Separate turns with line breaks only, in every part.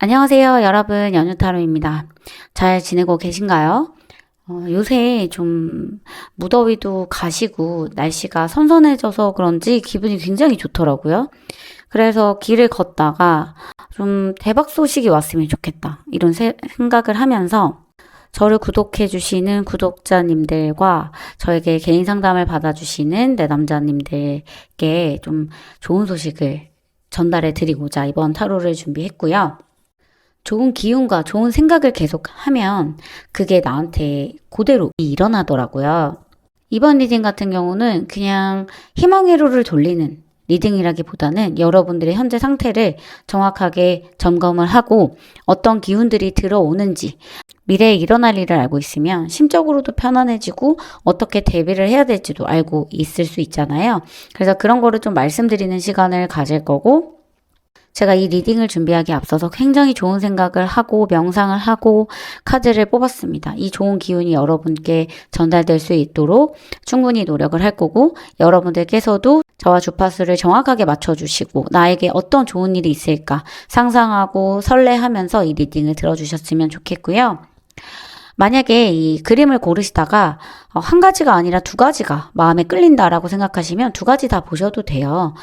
안녕하세요, 여러분. 연유타로입니다. 잘 지내고 계신가요? 요새 좀 무더위도 가시고 날씨가 선선해져서 그런지 기분이 굉장히 좋더라고요. 그래서 길을 걷다가 좀 대박 소식이 왔으면 좋겠다. 이런 생각을 하면서 저를 구독해주시는 구독자님들과 저에게 개인 상담을 받아주시는 내담자님들께 좀 좋은 소식을 전달해 드리고자 이번 타로를 준비했고요. 좋은 기운과 좋은 생각을 계속 하면 그게 나한테 그대로 일어나더라고요. 이번 리딩 같은 경우는 그냥 희망회로를 돌리는 리딩이라기보다는 여러분들의 현재 상태를 정확하게 점검을 하고 어떤 기운들이 들어오는지 미래에 일어날 일을 알고 있으면 심적으로도 편안해지고 어떻게 대비를 해야 될지도 알고 있을 수 있잖아요. 그래서 그런 거를 좀 말씀드리는 시간을 가질 거고, 제가 이 리딩을 준비하기에 앞서서 굉장히 좋은 생각을 하고 명상을 하고 카드를 뽑았습니다. 이 좋은 기운이 여러분께 전달될 수 있도록 충분히 노력을 할 거고, 여러분들께서도 저와 주파수를 정확하게 맞춰주시고 나에게 어떤 좋은 일이 있을까 상상하고 설레하면서 이 리딩을 들어주셨으면 좋겠고요. 만약에 이 그림을 고르시다가 한 가지가 아니라 두 가지가 마음에 끌린다라고 생각하시면 두 가지 다 보셔도 돼요.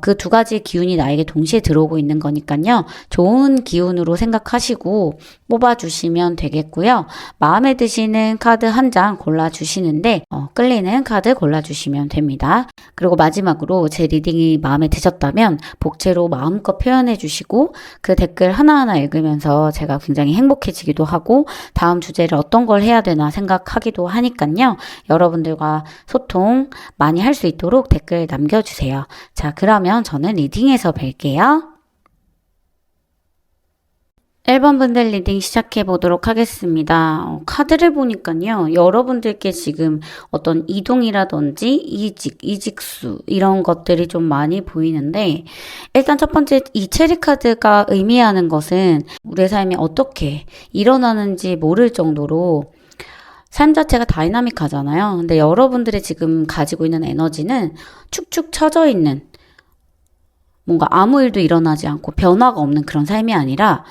그 두 가지 기운이 나에게 동시에 들어오고 있는 거니까요. 좋은 기운으로 생각하시고 뽑아주시면 되겠고요. 마음에 드시는 카드 한 장 골라주시는데 끌리는 카드 골라주시면 됩니다. 그리고 마지막으로 제 리딩이 마음에 드셨다면 복채로 마음껏 표현해 주시고 그 댓글 하나하나 읽으면서 제가 굉장히 행복해지기도 하고 다음 주제를 어떤 걸 해야 되나 생각하기도 하니까요. 여러분들과 소통 많이 할 수 있도록 댓글 남겨주세요. 자, 그러면 저는 리딩에서 뵐게요. 1번 분들 리딩 시작해 보도록 하겠습니다. 카드를 보니까요. 여러분들께 지금 어떤 이동이라든지 이직수 이런 것들이 좀 많이 보이는데, 일단 첫 번째 이 체리 카드가 의미하는 것은 우리의 삶이 어떻게 일어나는지 모를 정도로 삶 자체가 다이나믹하잖아요. 근데 여러분들이 지금 가지고 있는 에너지는 축축 처져 있는, 뭔가 아무 일도 일어나지 않고 변화가 없는 그런 삶이 아니라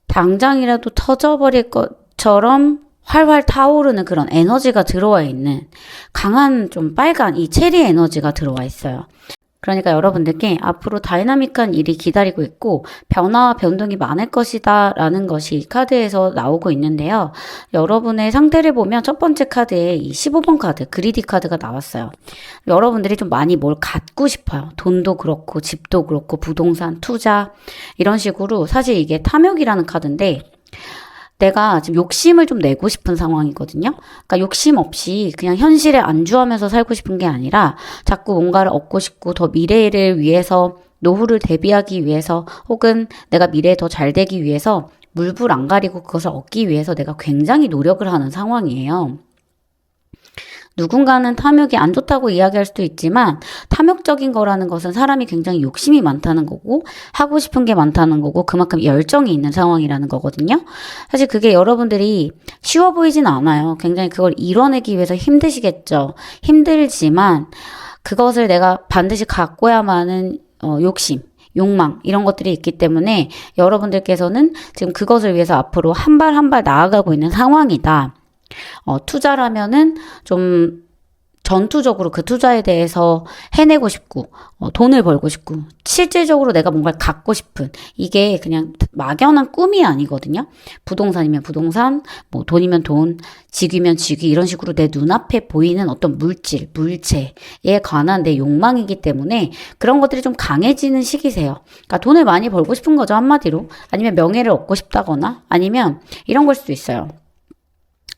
당장이라도 터져버릴 것처럼 활활 타오르는 그런 에너지가 들어와 있는 강한 좀 빨간 이 체리 에너지가 들어와 있어요. 그러니까 여러분들께 앞으로 다이나믹한 일이 기다리고 있고 변화와 변동이 많을 것이다 라는 것이 카드에서 나오고 있는데요. 여러분의 상태를 보면 첫 번째 카드에 이 15번 카드, 그리디 카드가 나왔어요. 여러분들이 좀 많이 뭘 갖고 싶어요. 돈도 그렇고 집도 그렇고 부동산, 투자 이런 식으로. 사실 이게 탐욕이라는 카드인데 내가 지금 욕심을 좀 내고 싶은 상황이거든요. 그러니까 욕심 없이 그냥 현실에 안주하면서 살고 싶은 게 아니라 자꾸 뭔가를 얻고 싶고 더 미래를 위해서, 노후를 대비하기 위해서, 혹은 내가 미래에 더 잘 되기 위해서 물불 안 가리고 그것을 얻기 위해서 내가 굉장히 노력을 하는 상황이에요. 누군가는 탐욕이 안 좋다고 이야기할 수도 있지만 탐욕적인 거라는 것은 사람이 굉장히 욕심이 많다는 거고 하고 싶은 게 많다는 거고 그만큼 열정이 있는 상황이라는 거거든요. 사실 그게 여러분들이 쉬워 보이진 않아요. 굉장히 그걸 이뤄내기 위해서 힘드시겠죠. 힘들지만 그것을 내가 반드시 갖고야만은 욕심, 욕망 이런 것들이 있기 때문에 여러분들께서는 지금 그것을 위해서 앞으로 한 발 한 발 나아가고 있는 상황이다. 투자라면은 좀 전투적으로 그 투자에 대해서 해내고 싶고 돈을 벌고 싶고 실질적으로 내가 뭔가를 갖고 싶은, 이게 그냥 막연한 꿈이 아니거든요. 부동산이면 부동산, 뭐 돈이면 돈, 직위면 직위, 이런 식으로 내 눈앞에 보이는 어떤 물질, 물체에 관한 내 욕망이기 때문에 그런 것들이 좀 강해지는 시기세요. 그러니까 돈을 많이 벌고 싶은 거죠, 한마디로. 아니면 명예를 얻고 싶다거나 아니면 이런 걸 수도 있어요.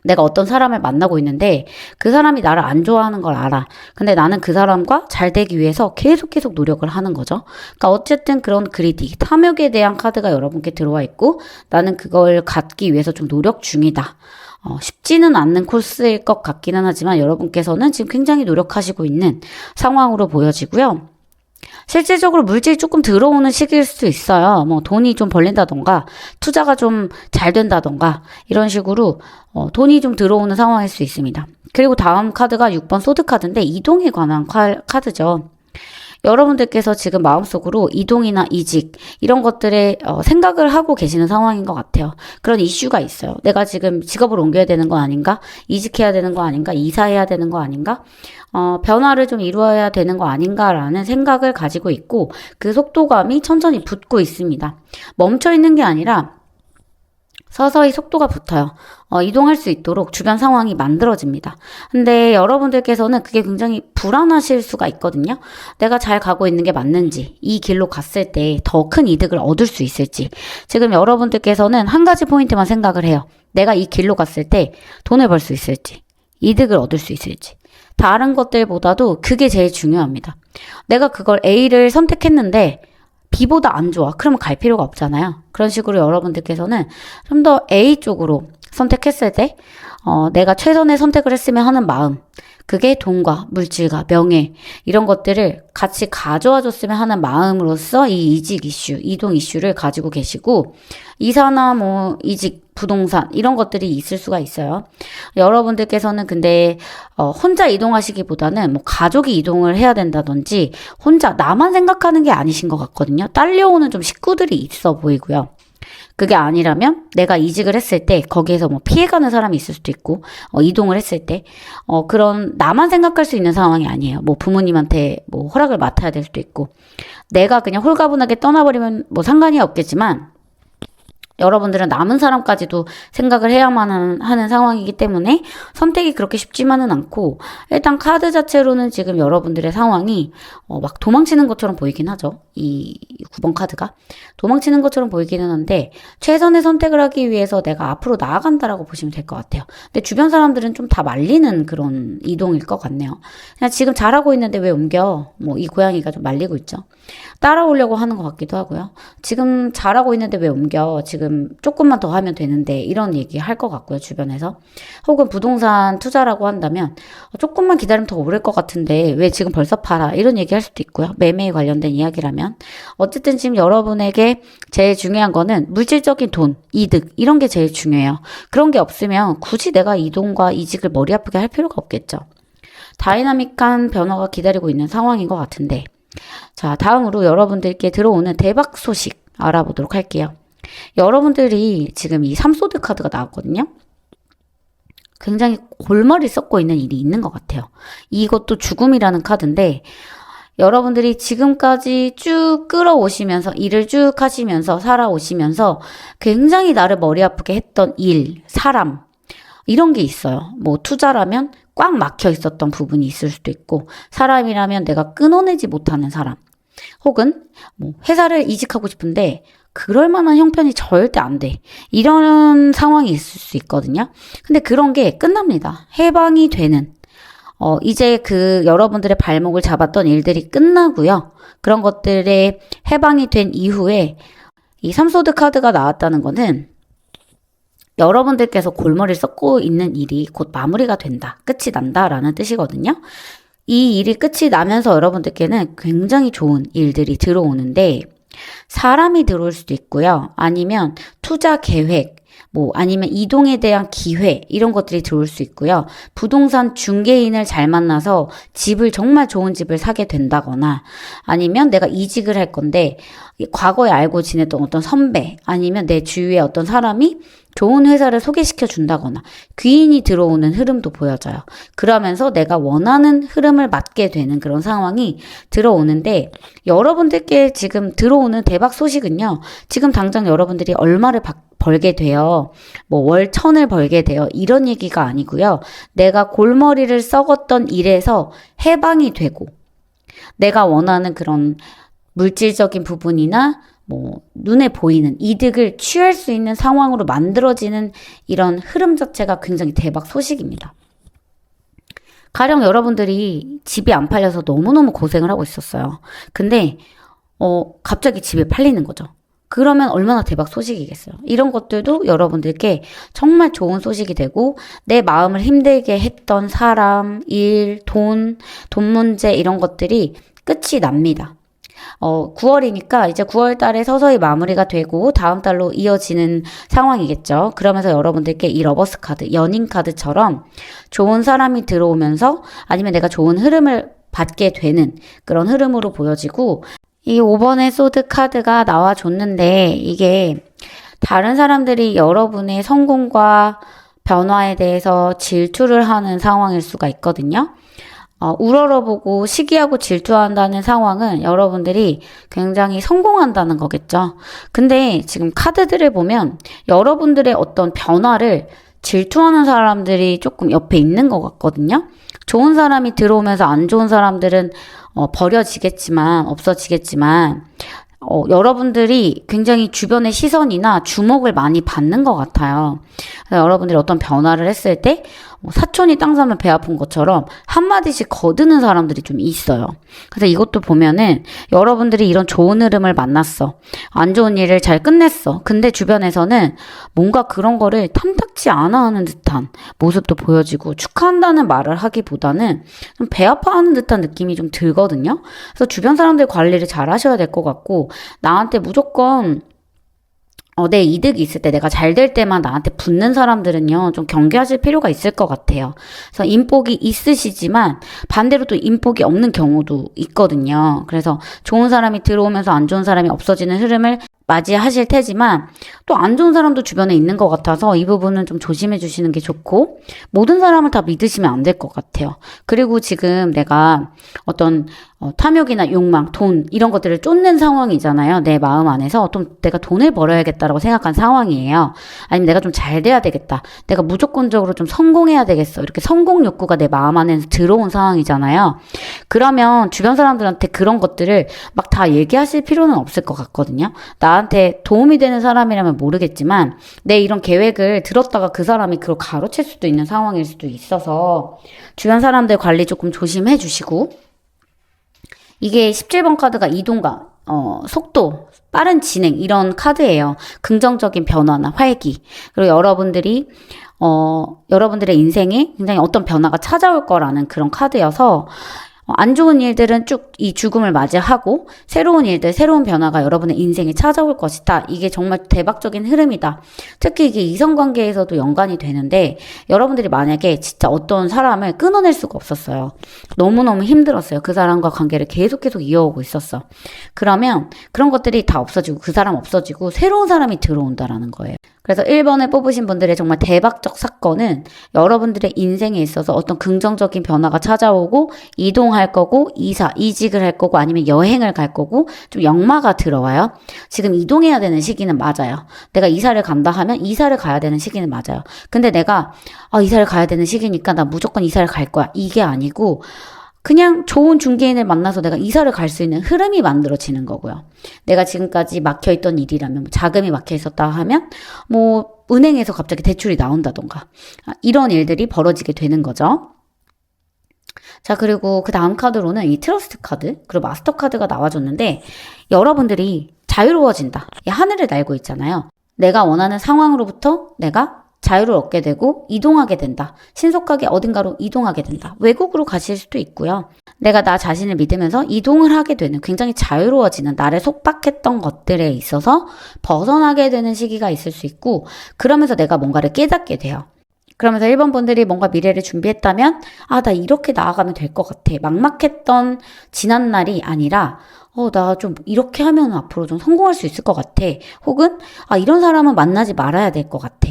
내가 어떤 사람을 만나고 있는데 그 사람이 나를 안 좋아하는 걸 알아. 근데 나는 그 사람과 잘 되기 위해서 계속 노력을 하는 거죠. 그러니까 어쨌든 그런 그리디, 탐욕에 대한 카드가 여러분께 들어와 있고 나는 그걸 갖기 위해서 좀 노력 중이다. 쉽지는 않는 코스일 것 같기는 하지만 여러분께서는 지금 굉장히 노력하시고 있는 상황으로 보여지고요. 실질적으로 물질이 조금 들어오는 시기일 수도 있어요. 뭐 돈이 좀 벌린다던가 투자가 좀 잘 된다던가 이런 식으로 돈이 좀 들어오는 상황일 수 있습니다. 그리고 다음 카드가 6번 소드 카드인데 이동에 관한 카드죠. 여러분들께서 지금 마음속으로 이동이나 이직 이런 것들에 생각을 하고 계시는 상황인 것 같아요. 그런 이슈가 있어요. 내가 지금 직업을 옮겨야 되는 거 아닌가? 이직해야 되는 거 아닌가? 이사해야 되는 거 아닌가? 변화를 좀 이루어야 되는 거 아닌가라는 생각을 가지고 있고 그 속도감이 천천히 붙고 있습니다. 멈춰 있는 게 아니라 서서히 속도가 붙어요. 이동할 수 있도록 주변 상황이 만들어집니다. 근데 여러분들께서는 그게 굉장히 불안하실 수가 있거든요. 내가 잘 가고 있는 게 맞는지, 이 길로 갔을 때 더 큰 이득을 얻을 수 있을지. 지금 여러분들께서는 한 가지 포인트만 생각을 해요. 내가 이 길로 갔을 때 돈을 벌 수 있을지, 이득을 얻을 수 있을지. 다른 것들보다도 그게 제일 중요합니다. 내가 그걸 A를 선택했는데 B보다 안 좋아. 그러면 갈 필요가 없잖아요. 그런 식으로 여러분들께서는 좀 더 A 쪽으로 선택했을 때, 내가 최선의 선택을 했으면 하는 마음, 그게 돈과 물질과 명예, 이런 것들을 같이 가져와 줬으면 하는 마음으로서 이 이직 이슈, 이동 이슈를 가지고 계시고, 이사나 뭐, 이직, 부동산, 이런 것들이 있을 수가 있어요. 여러분들께서는 근데, 혼자 이동하시기보다는 뭐, 가족이 이동을 해야 된다든지, 혼자 나만 생각하는 게 아니신 것 같거든요. 딸려오는 좀 식구들이 있어 보이고요. 그게 아니라면 내가 이직을 했을 때 거기에서 뭐 피해가는 사람이 있을 수도 있고 이동을 했을 때 그런 나만 생각할 수 있는 상황이 아니에요. 뭐 부모님한테 뭐 허락을 맡아야 될 수도 있고 내가 그냥 홀가분하게 떠나버리면 뭐 상관이 없겠지만 여러분들은 남은 사람까지도 생각을 해야만 하는 상황이기 때문에 선택이 그렇게 쉽지만은 않고 일단 카드 자체로는 지금 여러분들의 상황이 막 도망치는 것처럼 보이긴 하죠. 이 9번 카드가 도망치는 것처럼 보이기는 한데 최선의 선택을 하기 위해서 내가 앞으로 나아간다라고 보시면 될 것 같아요. 근데 주변 사람들은 좀 다 말리는 그런 이동일 것 같네요. 그냥 지금 잘하고 있는데 왜 옮겨? 뭐 이 고양이가 좀 말리고 있죠. 따라오려고 하는 것 같기도 하고요. 지금 잘하고 있는데 왜 옮겨? 지금 조금만 더 하면 되는데 이런 얘기 할 것 같고요. 주변에서. 혹은 부동산 투자라고 한다면 조금만 기다리면 더 오를 것 같은데 왜 지금 벌써 팔아? 이런 얘기 할 수도 있고요. 매매에 관련된 이야기라면. 어쨌든 지금 여러분에게 제일 중요한 거는 물질적인 돈, 이득 이런 게 제일 중요해요. 그런 게 없으면 굳이 내가 이동과 이직을 머리 아프게 할 필요가 없겠죠. 다이나믹한 변화가 기다리고 있는 상황인 것 같은데 자, 다음으로 여러분들께 들어오는 대박 소식 알아보도록 할게요. 여러분들이 지금 이 삼소드 카드가 나왔거든요. 굉장히 골머리 썩고 있는 일이 있는 것 같아요. 이것도 죽음이라는 카드인데 여러분들이 지금까지 쭉 끌어오시면서 일을 쭉 하시면서 살아오시면서 굉장히 나를 머리 아프게 했던 일, 사람 이런 게 있어요. 뭐 투자라면 꽉 막혀 있었던 부분이 있을 수도 있고 사람이라면 내가 끊어내지 못하는 사람 혹은 뭐 회사를 이직하고 싶은데 그럴 만한 형편이 절대 안 돼. 이런 상황이 있을 수 있거든요. 근데 그런 게 끝납니다. 해방이 되는 이제 그 여러분들의 발목을 잡았던 일들이 끝나고요. 그런 것들에 해방이 된 이후에 이 삼소드 카드가 나왔다는 거는 여러분들께서 골머리를 썩고 있는 일이 곧 마무리가 된다. 끝이 난다라는 뜻이거든요. 이 일이 끝이 나면서 여러분들께는 굉장히 좋은 일들이 들어오는데 사람이 들어올 수도 있고요. 아니면 투자 계획, 뭐 아니면 이동에 대한 기회 이런 것들이 들어올 수 있고요. 부동산 중개인을 잘 만나서 집을 정말 좋은 집을 사게 된다거나 아니면 내가 이직을 할 건데 과거에 알고 지냈던 어떤 선배 아니면 내 주위에 어떤 사람이 좋은 회사를 소개시켜 준다거나 귀인이 들어오는 흐름도 보여져요. 그러면서 내가 원하는 흐름을 맞게 되는 그런 상황이 들어오는데 여러분들께 지금 들어오는 대박 소식은요. 지금 당장 여러분들이 얼마를 벌게 돼요. 뭐 월 1000을 벌게 돼요. 이런 얘기가 아니고요. 내가 골머리를 썩었던 일에서 해방이 되고 내가 원하는 그런 물질적인 부분이나 뭐 눈에 보이는 이득을 취할 수 있는 상황으로 만들어지는 이런 흐름 자체가 굉장히 대박 소식입니다. 가령 여러분들이 집이 안 팔려서 너무너무 고생을 하고 있었어요. 근데 갑자기 집이 팔리는 거죠. 그러면 얼마나 대박 소식이겠어요. 이런 것들도 여러분들께 정말 좋은 소식이 되고 내 마음을 힘들게 했던 사람, 일, 돈 문제 이런 것들이 끝이 납니다. 9월이니까 이제 9월 달에 서서히 마무리가 되고 다음 달로 이어지는 상황이겠죠. 그러면서 여러분들께 이 러버스 카드, 연인 카드처럼 좋은 사람이 들어오면서 아니면 내가 좋은 흐름을 받게 되는 그런 흐름으로 보여지고, 이 5번의 소드 카드가 나와줬는데 이게 다른 사람들이 여러분의 성공과 변화에 대해서 질투를 하는 상황일 수가 있거든요. 우러러보고 시기하고 질투한다는 상황은 여러분들이 굉장히 성공한다는 거겠죠. 근데 지금 카드들을 보면 여러분들의 어떤 변화를 질투하는 사람들이 조금 옆에 있는 것 같거든요. 좋은 사람이 들어오면서 안 좋은 사람들은 버려지겠지만, 없어지겠지만, 여러분들이 굉장히 주변의 시선이나 주목을 많이 받는 것 같아요. 그래서 여러분들이 어떤 변화를 했을 때 사촌이 땅 사면 배 아픈 것처럼 한마디씩 거드는 사람들이 좀 있어요. 그래서 이것도 보면은 여러분들이 이런 좋은 흐름을 만났어. 안 좋은 일을 잘 끝냈어. 근데 주변에서는 뭔가 그런 거를 탐탁지 않아 하는 듯한 모습도 보여지고 축하한다는 말을 하기보다는 좀 배 아파하는 듯한 느낌이 좀 들거든요. 그래서 주변 사람들 관리를 잘 하셔야 될 것 같고 나한테 무조건 내 이득이 있을 때, 내가 잘 될 때만 나한테 붙는 사람들은요, 좀 경계하실 필요가 있을 것 같아요. 그래서 인복이 있으시지만, 반대로 또 인복이 없는 경우도 있거든요. 그래서 좋은 사람이 들어오면서 안 좋은 사람이 없어지는 흐름을 맞이하실 테지만, 또 안 좋은 사람도 주변에 있는 것 같아서 이 부분은 좀 조심해 주시는 게 좋고, 모든 사람을 다 믿으시면 안 될 것 같아요. 그리고 지금 내가 어떤 탐욕이나 욕망, 돈 이런 것들을 쫓는 상황이잖아요. 내 마음 안에서 좀 내가 돈을 벌어야겠다라고 생각한 상황이에요. 아니면 내가 좀 잘 돼야 되겠다. 내가 무조건적으로 좀 성공해야 되겠어. 이렇게 성공 욕구가 내 마음 안에 들어온 상황이잖아요. 그러면 주변 사람들한테 그런 것들을 막 다 얘기하실 필요는 없을 것 같거든요. 나한테 도움이 되는 사람이라면 모르겠지만 내 이런 계획을 들었다가 그 사람이 그걸 가로챌 수도 있는 상황일 수도 있어서 주변 사람들 관리 조금 조심해 주시고, 이게 17번 카드가 이동감, 속도, 빠른 진행, 이런 카드예요. 긍정적인 변화나 활기. 그리고 여러분들의 인생에 굉장히 어떤 변화가 찾아올 거라는 그런 카드여서, 안 좋은 일들은 쭉 이 죽음을 맞이하고 새로운 일들, 새로운 변화가 여러분의 인생에 찾아올 것이다. 이게 정말 대박적인 흐름이다. 특히 이게 이성관계에서도 연관이 되는데 여러분들이 만약에 진짜 어떤 사람을 끊어낼 수가 없었어요. 너무너무 힘들었어요. 그 사람과 관계를 계속 이어오고 있었어. 그러면 그런 것들이 다 없어지고 그 사람 없어지고 새로운 사람이 들어온다라는 거예요. 그래서 1번을 뽑으신 분들의 정말 대박적 사건은 여러분들의 인생에 있어서 어떤 긍정적인 변화가 찾아오고 이동할 거고 이직을 할 거고 아니면 여행을 갈 거고 좀 역마가 들어와요. 지금 이동해야 되는 시기는 맞아요. 내가 이사를 간다 하면 이사를 가야 되는 시기는 맞아요. 근데 내가 이사를 가야 되는 시기니까 나 무조건 이사를 갈 거야. 이게 아니고 그냥 좋은 중개인을 만나서 내가 이사를 갈 수 있는 흐름이 만들어지는 거고요. 내가 지금까지 막혀있던 일이라면 자금이 막혀있었다 하면 은행에서 갑자기 대출이 나온다던가 이런 일들이 벌어지게 되는 거죠. 자, 그리고 그 다음 카드로는 이 트러스트 카드 그리고 마스터 카드가 나와줬는데 여러분들이 자유로워진다. 이 하늘을 날고 있잖아요. 내가 원하는 상황으로부터 내가 자유를 얻게 되고 이동하게 된다. 신속하게 어딘가로 이동하게 된다. 외국으로 가실 수도 있고요. 내가 나 자신을 믿으면서 이동을 하게 되는 굉장히 자유로워지는 나를 속박했던 것들에 있어서 벗어나게 되는 시기가 있을 수 있고 그러면서 내가 뭔가를 깨닫게 돼요. 그러면서 1번 분들이 뭔가 미래를 준비했다면 나 이렇게 나아가면 될 것 같아. 막막했던 지난 날이 아니라 나 좀 이렇게 하면 앞으로 좀 성공할 수 있을 것 같아. 혹은 이런 사람은 만나지 말아야 될 것 같아.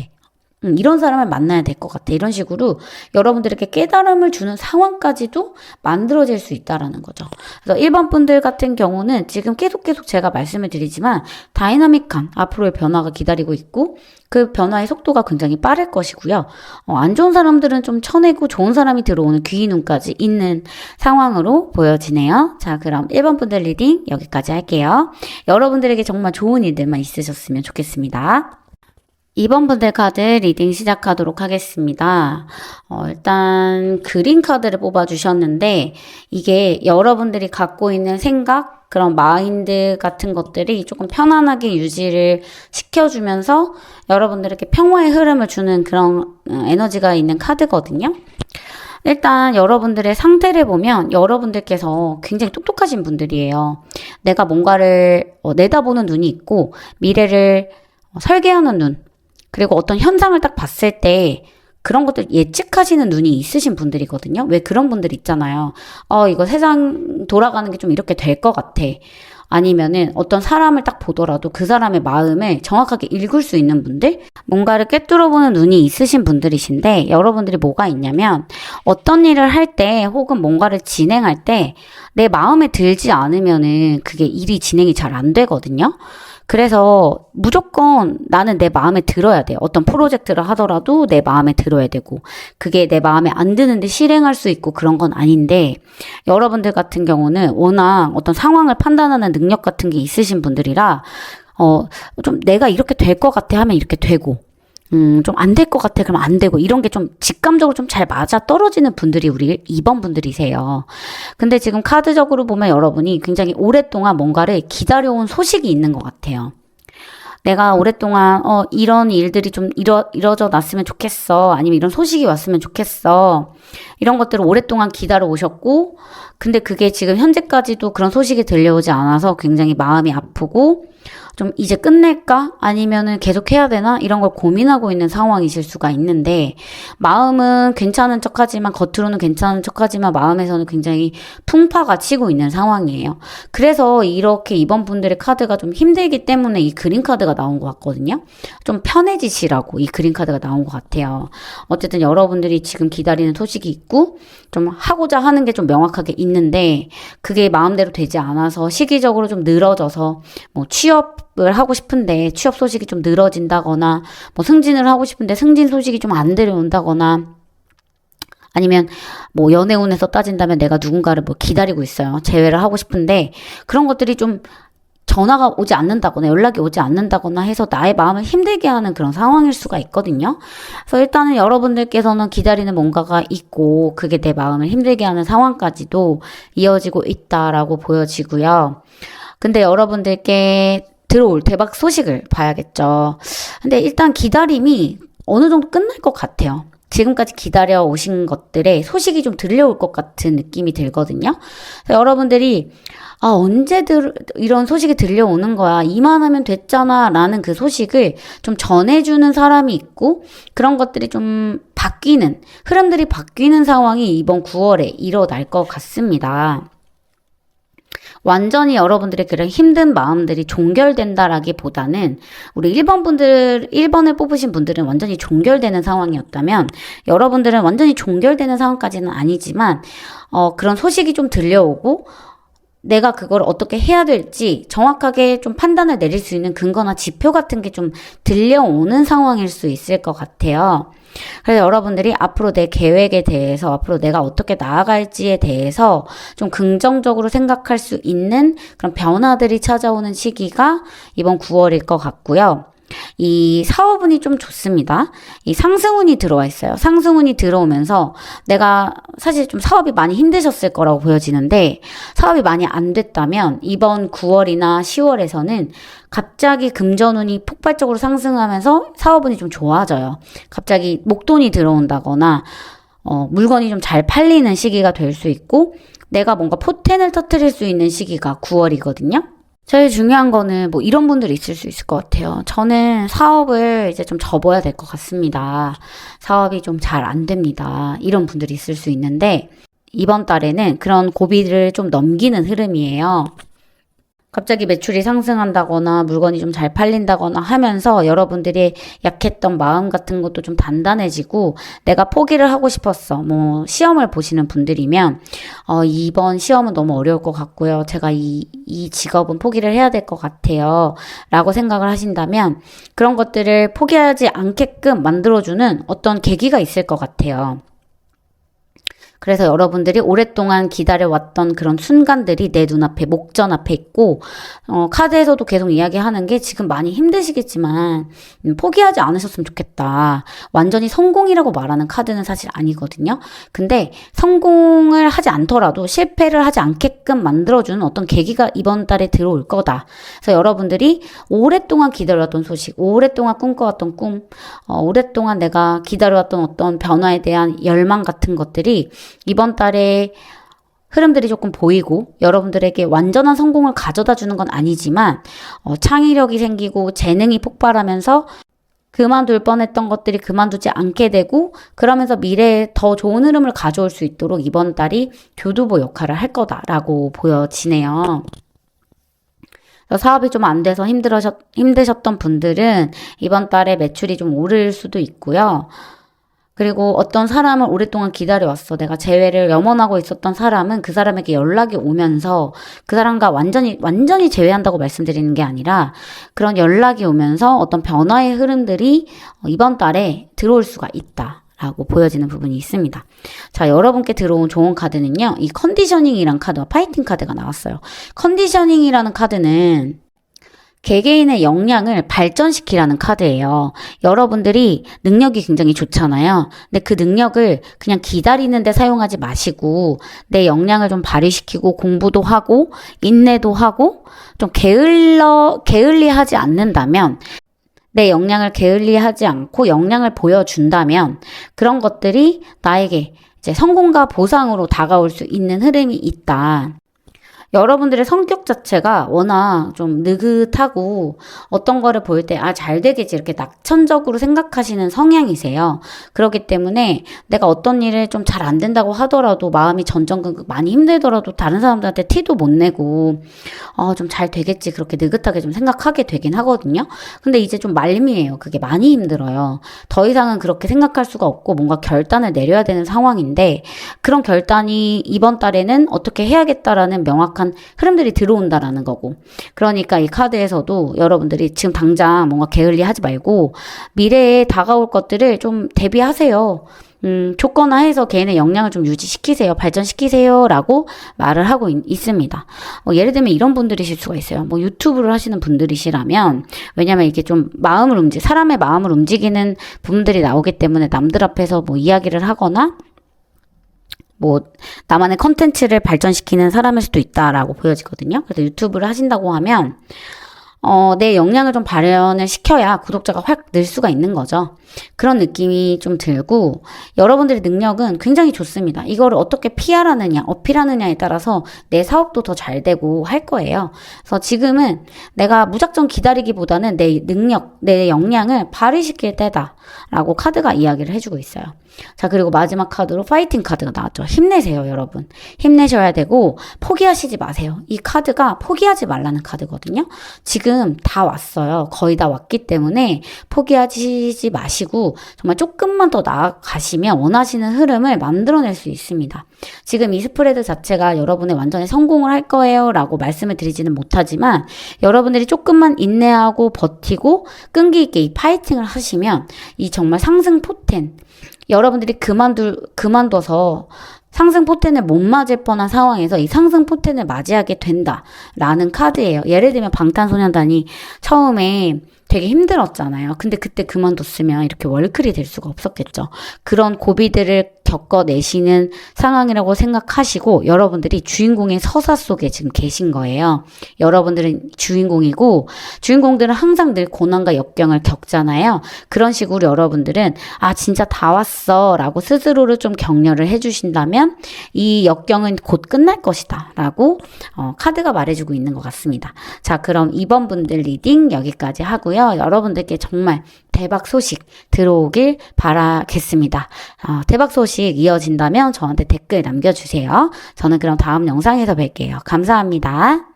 이런 사람을 만나야 될 것 같아. 이런 식으로 여러분들에게 깨달음을 주는 상황까지도 만들어질 수 있다라는 거죠. 그래서 1번 분들 같은 경우는 지금 계속 제가 말씀을 드리지만 다이나믹한 앞으로의 변화가 기다리고 있고 그 변화의 속도가 굉장히 빠를 것이고요. 안 좋은 사람들은 좀 쳐내고 좋은 사람이 들어오는 귀히 눈까지 있는 상황으로 보여지네요. 자, 그럼 1번 분들 리딩 여기까지 할게요. 여러분들에게 정말 좋은 일들만 있으셨으면 좋겠습니다. 2번 분들 카드 리딩 시작하도록 하겠습니다. 일단 그린 카드를 뽑아주셨는데 이게 여러분들이 갖고 있는 생각, 그런 마인드 같은 것들이 조금 편안하게 유지를 시켜주면서 여러분들에게 평화의 흐름을 주는 그런 에너지가 있는 카드거든요. 일단 여러분들의 상태를 보면 여러분들께서 굉장히 똑똑하신 분들이에요. 내가 뭔가를 내다보는 눈이 있고 미래를 설계하는 눈, 그리고 어떤 현상을 딱 봤을 때 그런 것들 예측하시는 눈이 있으신 분들이거든요. 왜 그런 분들 있잖아요. 이거 세상 돌아가는 게 좀 이렇게 될 것 같아. 아니면은 어떤 사람을 딱 보더라도 그 사람의 마음을 정확하게 읽을 수 있는 분들? 뭔가를 꿰뚫어보는 눈이 있으신 분들이신데 여러분들이 뭐가 있냐면 어떤 일을 할 때 혹은 뭔가를 진행할 때 내 마음에 들지 않으면은 그게 일이 진행이 잘 안 되거든요. 그래서 무조건 나는 내 마음에 들어야 돼요. 어떤 프로젝트를 하더라도 내 마음에 들어야 되고 그게 내 마음에 안 드는데 실행할 수 있고 그런 건 아닌데 여러분들 같은 경우는 워낙 어떤 상황을 판단하는 능력 같은 게 있으신 분들이라 좀 내가 이렇게 될 것 같아 하면 이렇게 되고 좀 안 될 것 같아 그러면 안 되고 이런 게 좀 직감적으로 좀 잘 맞아 떨어지는 분들이 우리 2번 분들이세요. 근데 지금 카드적으로 보면 여러분이 굉장히 오랫동안 뭔가를 기다려온 소식이 있는 것 같아요. 내가 오랫동안 이런 일들이 좀 이뤄져 났으면 좋겠어. 아니면 이런 소식이 왔으면 좋겠어. 이런 것들을 오랫동안 기다려 오셨고 근데 그게 지금 현재까지도 그런 소식이 들려오지 않아서 굉장히 마음이 아프고 좀 이제 끝낼까? 아니면은 계속 해야 되나? 이런 걸 고민하고 있는 상황이실 수가 있는데 마음은 괜찮은 척하지만 겉으로는 괜찮은 척하지만 마음에서는 굉장히 풍파가 치고 있는 상황이에요. 그래서 이렇게 이번 분들의 카드가 좀 힘들기 때문에 이 그린 카드가 나온 것 같거든요. 좀 편해지시라고 이 그린 카드가 나온 것 같아요. 어쨌든 여러분들이 지금 기다리는 소식이 있고 좀 하고자 하는 게 좀 명확하게 있는데 그게 마음대로 되지 않아서 시기적으로 좀 늘어져서 뭐 취업을 하고 싶은데 취업 소식이 좀 늘어진다거나 뭐 승진을 하고 싶은데 승진 소식이 좀 안 들어온다거나 아니면 뭐 연애운에서 따진다면 내가 누군가를 뭐 기다리고 있어요. 재회를 하고 싶은데 그런 것들이 좀 전화가 오지 않는다거나 연락이 오지 않는다거나 해서 나의 마음을 힘들게 하는 그런 상황일 수가 있거든요. 그래서 일단은 여러분들께서는 기다리는 뭔가가 있고 그게 내 마음을 힘들게 하는 상황까지도 이어지고 있다라고 보여지고요. 근데 여러분들께 들어올 대박 소식을 봐야겠죠. 근데 일단 기다림이 어느 정도 끝날 것 같아요. 지금까지 기다려 오신 것들의 소식이 좀 들려올 것 같은 느낌이 들거든요. 여러분들이 언제 이런 소식이 들려오는 거야. 이만하면 됐잖아. 라는 그 소식을 좀 전해주는 사람이 있고, 그런 것들이 좀 바뀌는, 흐름들이 바뀌는 상황이 이번 9월에 일어날 것 같습니다. 완전히 여러분들의 그런 힘든 마음들이 종결된다라기보다는 우리 1번을 뽑으신 분들은 완전히 종결되는 상황이었다면 여러분들은 완전히 종결되는 상황까지는 아니지만 그런 소식이 좀 들려오고 내가 그걸 어떻게 해야 될지 정확하게 좀 판단을 내릴 수 있는 근거나 지표 같은 게 좀 들려오는 상황일 수 있을 것 같아요. 그래서 여러분들이 앞으로 내 계획에 대해서 앞으로 내가 어떻게 나아갈지에 대해서 좀 긍정적으로 생각할 수 있는 그런 변화들이 찾아오는 시기가 이번 9월일 것 같고요. 이 사업운이 좀 좋습니다. 이 상승운이 들어와 있어요. 상승운이 들어오면서 내가 사실 좀 사업이 많이 힘드셨을 거라고 보여지는데 사업이 많이 안 됐다면 이번 9월이나 10월에서는 갑자기 금전운이 폭발적으로 상승하면서 사업운이 좀 좋아져요. 갑자기 목돈이 들어온다거나 물건이 좀 잘 팔리는 시기가 될 수 있고 내가 뭔가 포텐을 터뜨릴 수 있는 시기가 9월이거든요. 제일 중요한 거는 뭐 이런 분들이 있을 수 있을 것 같아요. 저는 사업을 이제 좀 접어야 될 것 같습니다. 사업이 좀 잘 안 됩니다. 이런 분들이 있을 수 있는데 이번 달에는 그런 고비를 좀 넘기는 흐름이에요. 갑자기 매출이 상승한다거나 물건이 좀 잘 팔린다거나 하면서 여러분들이 약했던 마음 같은 것도 좀 단단해지고 내가 포기를 하고 싶었어. 뭐 시험을 보시는 분들이면 이번 시험은 너무 어려울 것 같고요. 제가 이 직업은 포기를 해야 될 것 같아요. 라고 생각을 하신다면 그런 것들을 포기하지 않게끔 만들어주는 어떤 계기가 있을 것 같아요. 그래서 여러분들이 오랫동안 기다려왔던 그런 순간들이 내 눈앞에 목전 앞에 있고 카드에서도 계속 이야기하는 게 지금 많이 힘드시겠지만 포기하지 않으셨으면 좋겠다. 완전히 성공이라고 말하는 카드는 사실 아니거든요. 근데 성공을 하지 않더라도 실패를 하지 않게끔 만들어주는 어떤 계기가 이번 달에 들어올 거다. 그래서 여러분들이 오랫동안 기다려왔던 소식, 오랫동안 꿈꿔왔던 꿈, 오랫동안 내가 기다려왔던 어떤 변화에 대한 열망 같은 것들이 이번 달에 흐름들이 조금 보이고 여러분들에게 완전한 성공을 가져다 주는 건 아니지만 창의력이 생기고 재능이 폭발하면서 그만둘 뻔했던 것들이 그만두지 않게 되고 그러면서 미래에 더 좋은 흐름을 가져올 수 있도록 이번 달이 교두보 역할을 할 거다라고 보여지네요. 사업이 좀 안 돼서 힘드셨던 분들은 이번 달에 매출이 좀 오를 수도 있고요. 그리고 어떤 사람을 오랫동안 기다려왔어. 내가 재회를 염원하고 있었던 사람은 그 사람에게 연락이 오면서 그 사람과 완전히 재회한다고 말씀드리는 게 아니라 그런 연락이 오면서 어떤 변화의 흐름들이 이번 달에 들어올 수가 있다. 라고 보여지는 부분이 있습니다. 자, 여러분께 들어온 좋은 카드는요. 이 컨디셔닝이란 카드와 파이팅 카드가 나왔어요. 컨디셔닝이라는 카드는 개개인의 역량을 발전시키라는 카드예요. 여러분들이 능력이 굉장히 좋잖아요. 근데 그 능력을 그냥 기다리는데 사용하지 마시고 내 역량을 좀 발휘시키고 공부도 하고 인내도 하고 좀 게을리하지 않는다면 내 역량을 게을리하지 않고 역량을 보여준다면 그런 것들이 나에게 이제 성공과 보상으로 다가올 수 있는 흐름이 있다. 여러분들의 성격 자체가 워낙 좀 느긋하고 어떤 거를 볼 때 잘 되겠지 이렇게 낙천적으로 생각하시는 성향이세요. 그렇기 때문에 내가 어떤 일을 좀 잘 안 된다고 하더라도 마음이 전전긍긍 많이 힘들더라도 다른 사람들한테 티도 못 내고 좀 잘 되겠지 그렇게 느긋하게 좀 생각하게 되긴 하거든요. 근데 이제 좀 말미에요. 그게 많이 힘들어요. 더 이상은 그렇게 생각할 수가 없고 뭔가 결단을 내려야 되는 상황인데 그런 결단이 이번 달에는 어떻게 해야겠다라는 명확한 흐름들이 들어온다라는 거고. 그러니까 이 카드에서도 여러분들이 지금 당장 뭔가 게을리하지 말고 미래에 다가올 것들을 좀 대비하세요. 조건화해서 개인의 역량을 좀 유지시키세요. 발전시키세요. 라고 말을 하고 있습니다. 예를 들면 이런 분들이실 수가 있어요. 뭐 유튜브를 하시는 분들이시라면, 왜냐면 이게 좀 사람의 마음을 움직이는 부분들이 나오기 때문에 남들 앞에서 뭐 이야기를 하거나 뭐 나만의 컨텐츠를 발전시키는 사람일 수도 있다라고 보여지거든요. 그래서 유튜브를 하신다고 하면 내 역량을 좀 발현을 시켜야 구독자가 확 늘 수가 있는 거죠. 그런 느낌이 좀 들고 여러분들의 능력은 굉장히 좋습니다. 이거를 어떻게 PR하느냐, 어필하느냐에 따라서 내 사업도 더 잘 되고 할 거예요. 그래서 지금은 내가 무작정 기다리기보다는 내 능력, 내 역량을 발휘시킬 때다라고 카드가 이야기를 해주고 있어요. 자, 그리고 마지막 카드로 파이팅 카드가 나왔죠. 힘내세요, 여러분. 힘내셔야 되고 포기하시지 마세요. 이 카드가 포기하지 말라는 카드거든요. 지금 다 왔어요. 거의 다 왔기 때문에 포기하지 마시고 정말 조금만 더 나아가시면 원하시는 흐름을 만들어낼 수 있습니다. 지금 이 스프레드 자체가 여러분의 완전히 성공을 할 거예요 라고 말씀을 드리지는 못하지만 여러분들이 조금만 인내하고 버티고 끈기 있게 이 파이팅을 하시면 이 정말 상승 포텐, 여러분들이 그만둬서 상승 포텐을 못 맞을 뻔한 상황에서 이 상승 포텐을 맞이하게 된다라는 카드예요. 예를 들면 방탄소년단이 처음에 되게 힘들었잖아요. 근데 그때 그만뒀으면 이렇게 월클이 될 수가 없었겠죠. 그런 고비들을 겪어내시는 상황이라고 생각하시고 여러분들이 주인공의 서사 속에 지금 계신 거예요. 여러분들은 주인공이고 주인공들은 항상 늘 고난과 역경을 겪잖아요. 그런 식으로 여러분들은 진짜 다 왔어 라고 스스로를 좀 격려를 해주신다면 이 역경은 곧 끝날 것이다 라고 카드가 말해주고 있는 것 같습니다. 자, 그럼 이번 분들 리딩 여기까지 하고요. 여러분들께 정말 대박 소식 들어오길 바라겠습니다. 대박 소식 이어진다면 저한테 댓글 남겨주세요. 저는 그럼 다음 영상에서 뵐게요. 감사합니다.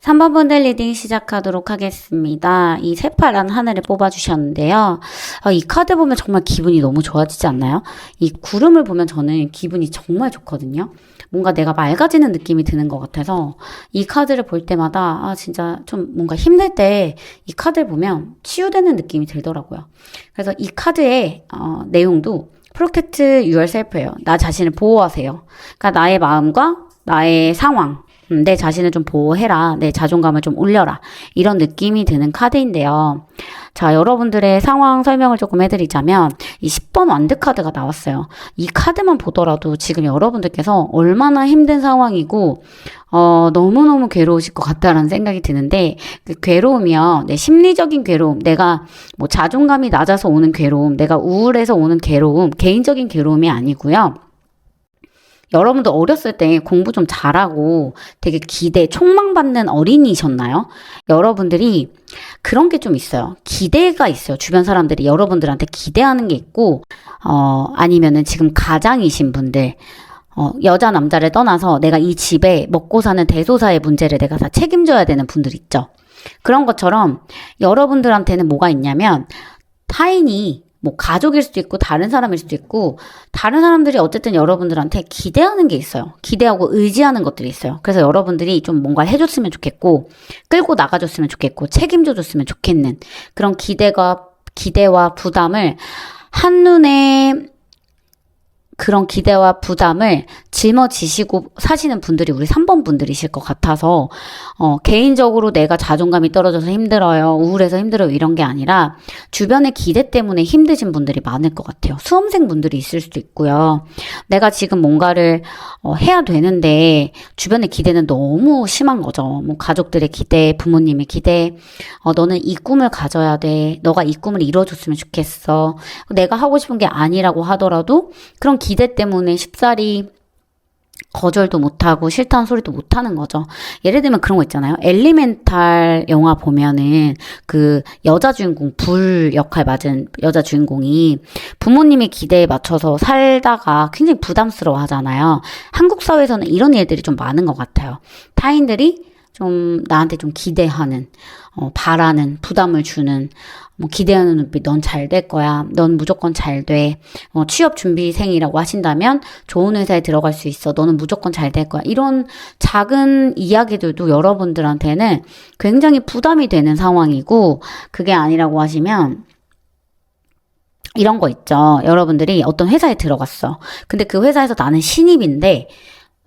3번 분들 리딩 시작하도록 하겠습니다. 이 새파란 하늘을 뽑아주셨는데요. 이 카드 보면 정말 기분이 너무 좋아지지 않나요? 이 구름을 보면 저는 기분이 정말 좋거든요. 뭔가 내가 맑아지는 느낌이 드는 것 같아서 이 카드를 볼 때마다 진짜 좀 뭔가 힘들 때 이 카드를 보면 치유되는 느낌이 들더라고요. 그래서 이 카드의 내용도 Protect yourself예요. 나 자신을 보호하세요. 그러니까 나의 마음과 나의 상황, 내 자신을 좀 보호해라. 내 자존감을 좀 올려라. 이런 느낌이 드는 카드인데요. 자, 여러분들의 상황 설명을 조금 해드리자면 이 10번 완드 카드가 나왔어요. 이 카드만 보더라도 지금 여러분들께서 얼마나 힘든 상황이고 너무너무 괴로우실 것 같다라는 생각이 드는데 그 괴로움이요. 내 심리적인 괴로움, 내가 뭐 자존감이 낮아서 오는 괴로움, 내가 우울해서 오는 괴로움, 개인적인 괴로움이 아니고요. 여러분도 어렸을 때 공부 좀 잘하고 되게 촉망받는 어린이셨나요? 여러분들이 그런 게 좀 있어요. 기대가 있어요. 주변 사람들이 여러분들한테 기대하는 게 있고, 아니면은 지금 가장이신 분들, 여자, 남자를 떠나서 내가 이 집에 먹고 사는 대소사의 문제를 내가 다 책임져야 되는 분들 있죠. 그런 것처럼 여러분들한테는 뭐가 있냐면, 타인이 뭐 가족일 수도 있고 다른 사람일 수도 있고 다른 사람들이 어쨌든 여러분들한테 기대하는 게 있어요. 기대하고 의지하는 것들이 있어요. 그래서 여러분들이 좀 뭔가를 해줬으면 좋겠고 끌고 나가줬으면 좋겠고 책임져줬으면 좋겠는 그런 기대와 부담을 한눈에 그런 기대와 부담을 짊어지시고 사시는 분들이 우리 3번 분들이실 것 같아서 개인적으로 내가 자존감이 떨어져서 힘들어요. 우울해서 힘들어요. 이런 게 아니라 주변의 기대 때문에 힘드신 분들이 많을 것 같아요. 수험생 분들이 있을 수도 있고요. 내가 지금 뭔가를 해야 되는데 주변의 기대는 너무 심한 거죠. 뭐 가족들의 기대, 부모님의 기대, 너는 이 꿈을 가져야 돼. 너가 이 꿈을 이뤄줬으면 좋겠어. 내가 하고 싶은 게 아니라고 하더라도 그런 기대 때문에 쉽사리 거절도 못하고 싫다는 소리도 못하는 거죠. 예를 들면 그런 거 있잖아요. 엘리멘탈 영화 보면은 그 여자 주인공 불 역할 맡은 여자 주인공이 부모님의 기대에 맞춰서 살다가 굉장히 부담스러워 하잖아요. 한국 사회에서는 이런 일들이 좀 많은 것 같아요. 타인들이 좀 나한테 좀 기대하는, 바라는, 부담을 주는, 뭐 기대하는 눈빛, 넌 잘 될 거야. 넌 무조건 잘 돼. 취업 준비생이라고 하신다면 좋은 회사에 들어갈 수 있어. 너는 무조건 잘 될 거야. 이런 작은 이야기들도 여러분들한테는 굉장히 부담이 되는 상황이고, 그게 아니라고 하시면, 이런 거 있죠. 여러분들이 어떤 회사에 들어갔어. 근데 그 회사에서 나는 신입인데,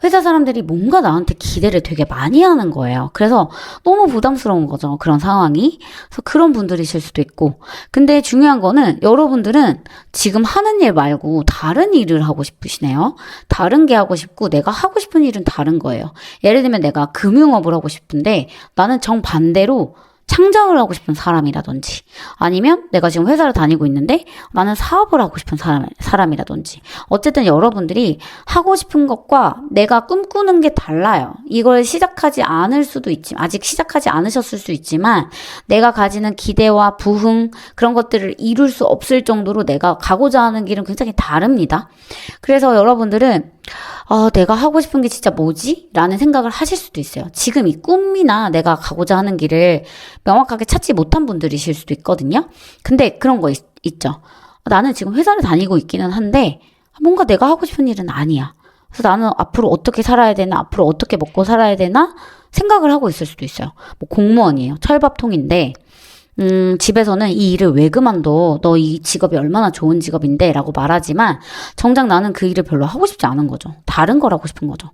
회사 사람들이 뭔가 나한테 기대를 되게 많이 하는 거예요. 그래서 너무 부담스러운 거죠. 그런 상황이. 그래서 그런 분들이실 수도 있고. 근데 중요한 거는 여러분들은 지금 하는 일 말고 다른 일을 하고 싶으시네요. 다른 게 하고 싶고 내가 하고 싶은 일은 다른 거예요. 예를 들면 내가 금융업을 하고 싶은데 나는 정반대로 창작을 하고 싶은 사람이라든지 아니면 내가 지금 회사를 다니고 있는데 나는 사업을 하고 싶은 사람이라든지 어쨌든 여러분들이 하고 싶은 것과 내가 꿈꾸는 게 달라요. 이걸 시작하지 않을 수도 있지만 아직 시작하지 않으셨을 수 있지만 내가 가지는 기대와 부흥 그런 것들을 이룰 수 없을 정도로 내가 가고자 하는 길은 굉장히 다릅니다. 그래서 여러분들은 내가 하고 싶은 게 진짜 뭐지? 라는 생각을 하실 수도 있어요. 지금 이 꿈이나 내가 가고자 하는 길을 명확하게 찾지 못한 분들이실 수도 있거든요. 근데 그런 거 있죠. 나는 지금 회사를 다니고 있기는 한데 뭔가 내가 하고 싶은 일은 아니야. 그래서 나는 앞으로 어떻게 살아야 되나? 앞으로 어떻게 먹고 살아야 되나? 생각을 하고 있을 수도 있어요. 뭐 공무원이에요. 철밥통인데 집에서는 이 일을 왜 그만둬? 너 이 직업이 얼마나 좋은 직업인데? 라고 말하지만 정작 나는 그 일을 별로 하고 싶지 않은 거죠. 다른 걸 하고 싶은 거죠.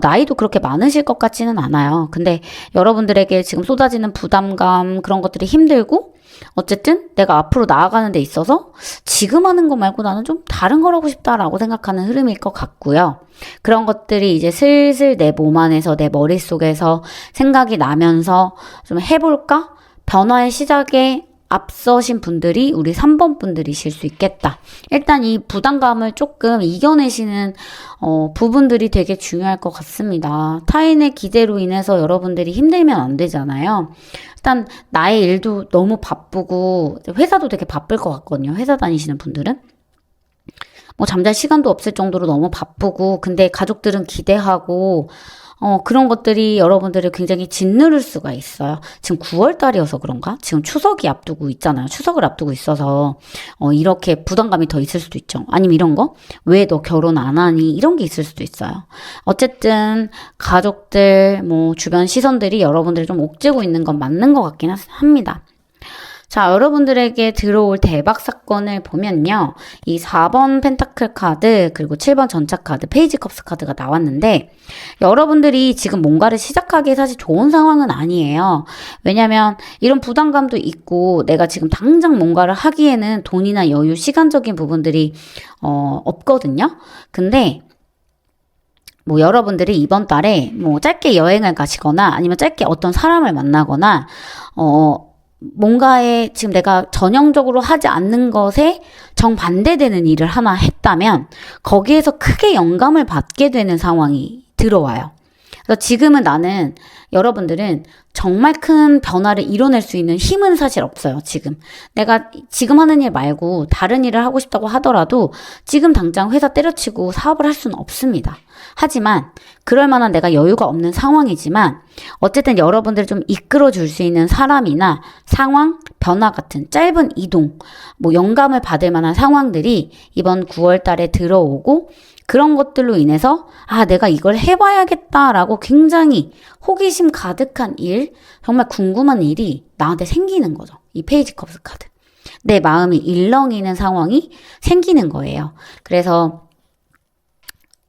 나이도 그렇게 많으실 것 같지는 않아요. 근데 여러분들에게 지금 쏟아지는 부담감 그런 것들이 힘들고 어쨌든 내가 앞으로 나아가는 데 있어서 지금 하는 거 말고 나는 좀 다른 걸 하고 싶다라고 생각하는 흐름일 것 같고요. 그런 것들이 이제 슬슬 내 몸 안에서 내 머릿속에서 생각이 나면서 좀 해볼까? 변화의 시작에 앞서신 분들이 우리 3번 분들이실 수 있겠다. 일단 이 부담감을 조금 이겨내시는 부분들이 되게 중요할 것 같습니다. 타인의 기대로 인해서 여러분들이 힘들면 안 되잖아요. 일단 나의 일도 너무 바쁘고 회사도 되게 바쁠 것 같거든요. 회사 다니시는 분들은. 뭐 잠잘 시간도 없을 정도로 너무 바쁘고 근데 가족들은 기대하고 그런 것들이 여러분들을 굉장히 짓누를 수가 있어요. 지금 9월 달이어서 그런가? 지금 추석이 앞두고 있잖아요. 추석을 앞두고 있어서 이렇게 부담감이 더 있을 수도 있죠. 아니면 이런 거? 왜 너 결혼 안 하니? 이런 게 있을 수도 있어요. 어쨌든 가족들, 뭐 주변 시선들이 여러분들을 좀 옥죄고 있는 건 맞는 것 같긴 합니다. 자, 여러분들에게 들어올 대박 사건을 보면요. 이 4번 펜타클 카드, 그리고 7번 전차 카드, 페이지 컵스 카드가 나왔는데, 여러분들이 지금 뭔가를 시작하기에 사실 좋은 상황은 아니에요. 왜냐면, 이런 부담감도 있고, 내가 지금 당장 뭔가를 하기에는 돈이나 여유, 시간적인 부분들이, 없거든요. 근데, 뭐 여러분들이 이번 달에 뭐 짧게 여행을 가시거나 아니면 짧게 어떤 사람을 만나거나 뭔가에 지금 내가 전형적으로 하지 않는 것에 정반대되는 일을 하나 했다면 거기에서 크게 영감을 받게 되는 상황이 들어와요. 그래서 지금은 나는 여러분들은 정말 큰 변화를 이뤄낼 수 있는 힘은 사실 없어요, 지금. 내가 지금 하는 일 말고 다른 일을 하고 싶다고 하더라도 지금 당장 회사 때려치고 사업을 할 수는 없습니다. 하지만 그럴 만한 내가 여유가 없는 상황이지만 어쨌든 여러분들을 좀 이끌어 줄 수 있는 사람이나 상황, 변화 같은 짧은 이동, 뭐 영감을 받을 만한 상황들이 이번 9월 달에 들어오고 그런 것들로 인해서 내가 이걸 해봐야겠다라고 굉장히 호기심 가득한 일, 정말 궁금한 일이 나한테 생기는 거죠. 이 페이지 컵스 카드. 내 마음이 일렁이는 상황이 생기는 거예요. 그래서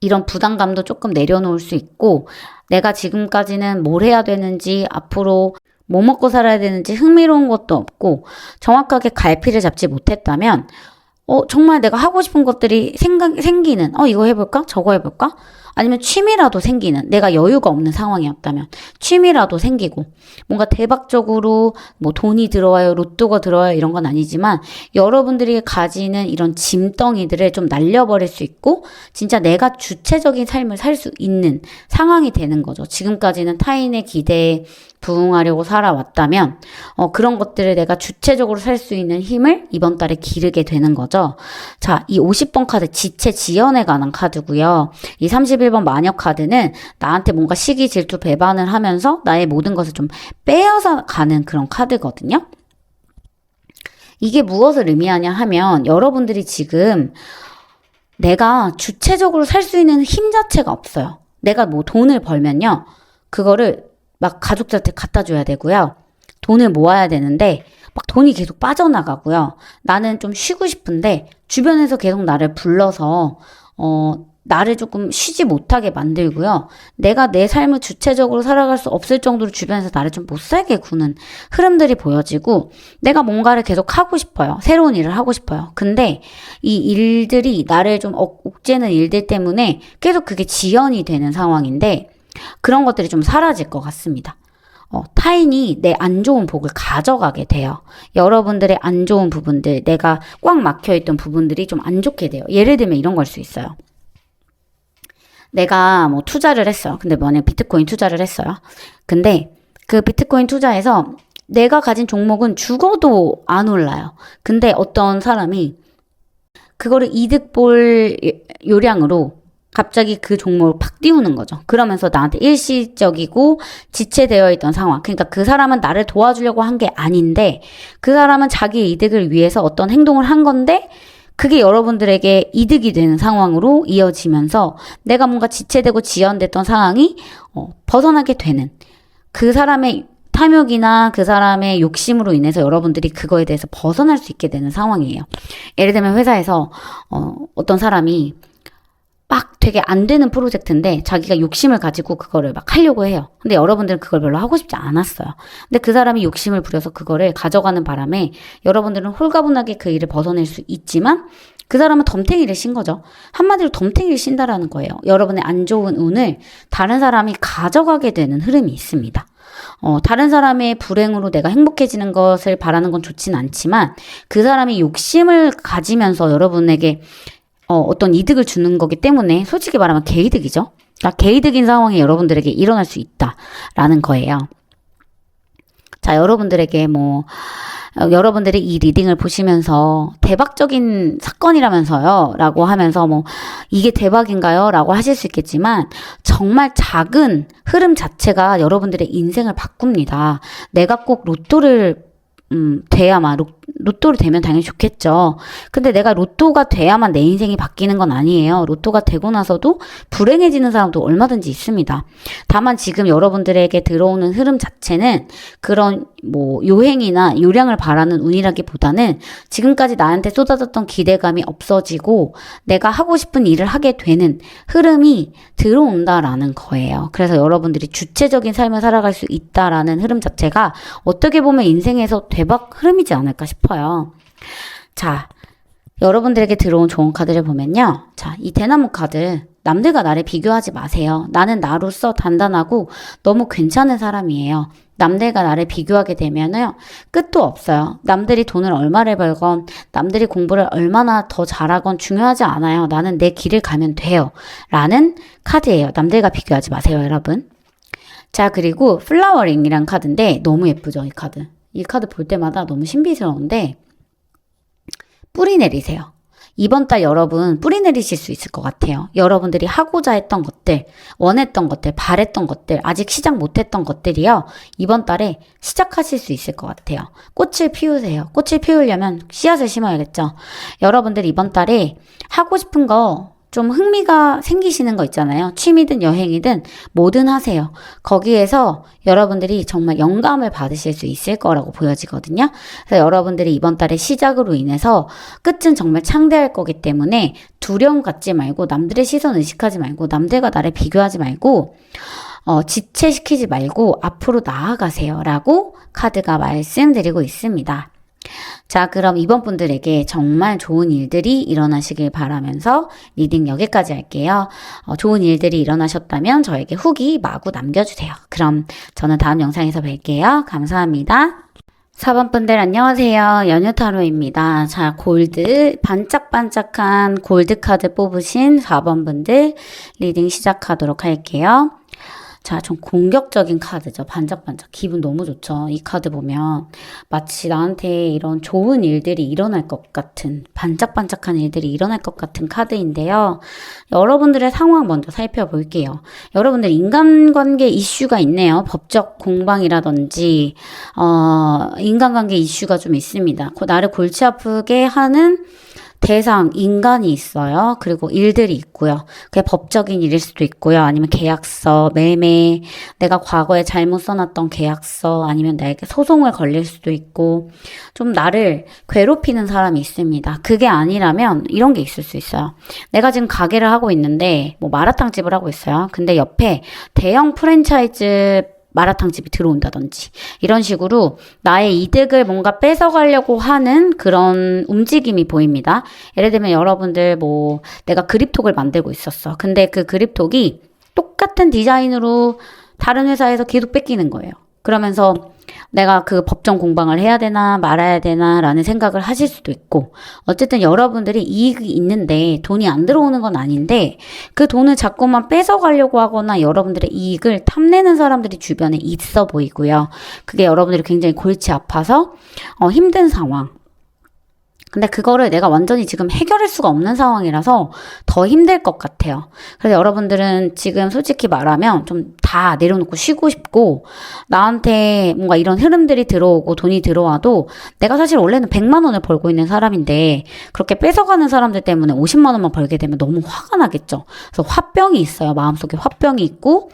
이런 부담감도 조금 내려놓을 수 있고 내가 지금까지는 뭘 해야 되는지 앞으로 뭐 먹고 살아야 되는지 흥미로운 것도 없고 정확하게 갈피를 잡지 못했다면 정말 내가 하고 싶은 것들이 생기는, 이거 해볼까? 저거 해볼까? 아니면 취미라도 생기는, 내가 여유가 없는 상황이었다면 취미라도 생기고 뭔가 대박적으로 뭐 돈이 들어와요, 로또가 들어와요 이런 건 아니지만 여러분들이 가지는 이런 짐덩이들을 좀 날려버릴 수 있고 진짜 내가 주체적인 삶을 살 수 있는 상황이 되는 거죠. 지금까지는 타인의 기대에 부응하려고 살아왔다면 그런 것들을 내가 주체적으로 살 수 있는 힘을 이번 달에 기르게 되는 거죠. 자, 이 50번 카드 지체 지연에 관한 카드고요. 이 31번 마녀 카드는 나한테 뭔가 시기 질투 배반을 하면서 나의 모든 것을 좀 빼앗아 가는 그런 카드거든요. 이게 무엇을 의미하냐 하면 여러분들이 지금 내가 주체적으로 살 수 있는 힘 자체가 없어요. 내가 뭐 돈을 벌면요. 그거를 막 가족들한테 갖다 줘야 되고요. 돈을 모아야 되는데 막 돈이 계속 빠져나가고요. 나는 좀 쉬고 싶은데 주변에서 계속 나를 불러서 나를 조금 쉬지 못하게 만들고요. 내가 내 삶을 주체적으로 살아갈 수 없을 정도로 주변에서 나를 좀 못 살게 구는 흐름들이 보여지고 내가 뭔가를 계속 하고 싶어요. 새로운 일을 하고 싶어요. 근데 이 일들이 나를 좀 옥죄는 일들 때문에 계속 그게 지연이 되는 상황인데 그런 것들이 좀 사라질 것 같습니다. 타인이 내 안 좋은 복을 가져가게 돼요. 여러분들의 안 좋은 부분들, 내가 꽉 막혀있던 부분들이 좀 안 좋게 돼요. 예를 들면 이런 걸 수 있어요. 내가 뭐 투자를 했어요. 근데 만약 비트코인 투자를 했어요. 근데 그 비트코인 투자에서 내가 가진 종목은 죽어도 안 올라요. 근데 어떤 사람이 그거를 이득 볼 요량으로 갑자기 그 종목을 팍 띄우는 거죠. 그러면서 나한테 일시적이고 지체되어 있던 상황. 그러니까 그 사람은 나를 도와주려고 한 게 아닌데 그 사람은 자기 이득을 위해서 어떤 행동을 한 건데 그게 여러분들에게 이득이 되는 상황으로 이어지면서 내가 뭔가 지체되고 지연됐던 상황이 벗어나게 되는 그 사람의 탐욕이나 그 사람의 욕심으로 인해서 여러분들이 그거에 대해서 벗어날 수 있게 되는 상황이에요. 예를 들면 회사에서 어떤 사람이 막 되게 안 되는 프로젝트인데 자기가 욕심을 가지고 그거를 막 하려고 해요. 근데 여러분들은 그걸 별로 하고 싶지 않았어요. 근데 그 사람이 욕심을 부려서 그거를 가져가는 바람에 여러분들은 홀가분하게 그 일을 벗어낼 수 있지만 그 사람은 덤탱이를 신 거죠. 한마디로 덤탱이를 신다라는 거예요. 여러분의 안 좋은 운을 다른 사람이 가져가게 되는 흐름이 있습니다. 다른 사람의 불행으로 내가 행복해지는 것을 바라는 건 좋진 않지만 그 사람이 욕심을 가지면서 여러분에게 어떤 이득을 주는 거기 때문에 솔직히 말하면 개이득이죠. 그러니까 개이득인 상황이 여러분들에게 일어날 수 있다라는 거예요. 자, 여러분들에게 여러분들이 이 리딩을 보시면서 대박적인 사건이라면서요 라고 하면서 이게 대박인가요? 라고 하실 수 있겠지만 정말 작은 흐름 자체가 여러분들의 인생을 바꿉니다. 내가 꼭 로또를 돼야만 로또를 되면 당연히 좋겠죠. 근데 내가 로또가 돼야만 내 인생이 바뀌는 건 아니에요. 로또가 되고 나서도 불행해지는 사람도 얼마든지 있습니다. 다만 지금 여러분들에게 들어오는 흐름 자체는 그런 요행이나 요량을 바라는 운이라기보다는 지금까지 나한테 쏟아졌던 기대감이 없어지고 내가 하고 싶은 일을 하게 되는 흐름이 들어온다라는 거예요. 그래서 여러분들이 주체적인 삶을 살아갈 수 있다라는 흐름 자체가 어떻게 보면 인생에서 대박 흐름이지 않을까 싶어요. 자, 여러분들에게 들어온 좋은 카드를 보면요. 자, 이 대나무 카드 남들과 나를 비교하지 마세요. 나는 나로서 단단하고 너무 괜찮은 사람이에요. 남들과 나를 비교하게 되면요, 끝도 없어요. 남들이 돈을 얼마를 벌건, 남들이 공부를 얼마나 더 잘하건 중요하지 않아요. 나는 내 길을 가면 돼요. 라는 카드예요. 남들과 비교하지 마세요, 여러분. 자, 그리고 플라워링이란 카드인데 너무 예쁘죠, 이 카드. 이 카드 볼 때마다 너무 신비스러운데 뿌리 내리세요. 이번 달 여러분 뿌리 내리실 수 있을 것 같아요. 여러분들이 하고자 했던 것들, 원했던 것들, 바랬던 것들, 아직 시작 못했던 것들이요. 이번 달에 시작하실 수 있을 것 같아요. 꽃을 피우세요. 꽃을 피우려면 씨앗을 심어야겠죠. 여러분들 이번 달에 하고 싶은 거 좀 흥미가 생기시는 거 있잖아요. 취미든 여행이든 뭐든 하세요. 거기에서 여러분들이 정말 영감을 받으실 수 있을 거라고 보여지거든요. 그래서 여러분들이 이번 달의 시작으로 인해서 끝은 정말 창대할 거기 때문에 두려움 갖지 말고 남들의 시선 의식하지 말고 남들과 나를 비교하지 말고 지체시키지 말고 앞으로 나아가세요. 라고 카드가 말씀드리고 있습니다. 자, 그럼 이번 분들에게 정말 좋은 일들이 일어나시길 바라면서 리딩 여기까지 할게요. 좋은 일들이 일어나셨다면 저에게 후기 마구 남겨주세요. 그럼 저는 다음 영상에서 뵐게요. 감사합니다. 4번 분들 안녕하세요. 연유타로입니다. 자, 골드, 반짝반짝한 골드 카드 뽑으신 4번 분들 리딩 시작하도록 할게요. 자, 좀 공격적인 카드죠. 반짝반짝. 기분 너무 좋죠. 이 카드 보면 마치 나한테 이런 좋은 일들이 일어날 것 같은, 반짝반짝한 일들이 일어날 것 같은 카드인데요. 여러분들의 상황 먼저 살펴볼게요. 여러분들 인간관계 이슈가 있네요. 법적 공방이라든지 인간관계 이슈가 좀 있습니다. 나를 골치 아프게 하는 대상, 인간이 있어요. 그리고 일들이 있고요. 그게 법적인 일일 수도 있고요. 아니면 계약서, 매매, 내가 과거에 잘못 써놨던 계약서, 아니면 나에게 소송을 걸릴 수도 있고, 좀 나를 괴롭히는 사람이 있습니다. 그게 아니라면 이런 게 있을 수 있어요. 내가 지금 가게를 하고 있는데, 뭐 마라탕집을 하고 있어요. 근데 옆에 대형 프랜차이즈 마라탕집이 들어온다든지 이런 식으로 나의 이득을 뭔가 뺏어가려고 하는 그런 움직임이 보입니다. 예를 들면 여러분들 뭐 내가 그립톡을 만들고 있었어. 근데 그 그립톡이 똑같은 디자인으로 다른 회사에서 계속 뺏기는 거예요. 그러면서 내가 그 법정 공방을 해야 되나 말아야 되나 라는 생각을 하실 수도 있고, 어쨌든 여러분들이 이익이 있는데 돈이 안 들어오는 건 아닌데 그 돈을 자꾸만 뺏어가려고 하거나 여러분들의 이익을 탐내는 사람들이 주변에 있어 보이고요. 그게 여러분들이 굉장히 골치 아파서 힘든 상황. 근데 그거를 내가 완전히 지금 해결할 수가 없는 상황이라서 더 힘들 것 같아요. 그래서 여러분들은 지금 솔직히 말하면 좀 다 내려놓고 쉬고 싶고, 나한테 뭔가 이런 흐름들이 들어오고 돈이 들어와도 내가 사실 원래는 100만 원을 벌고 있는 사람인데 그렇게 뺏어가는 사람들 때문에 50만 원만 벌게 되면 너무 화가 나겠죠. 그래서 화병이 있어요. 마음속에 화병이 있고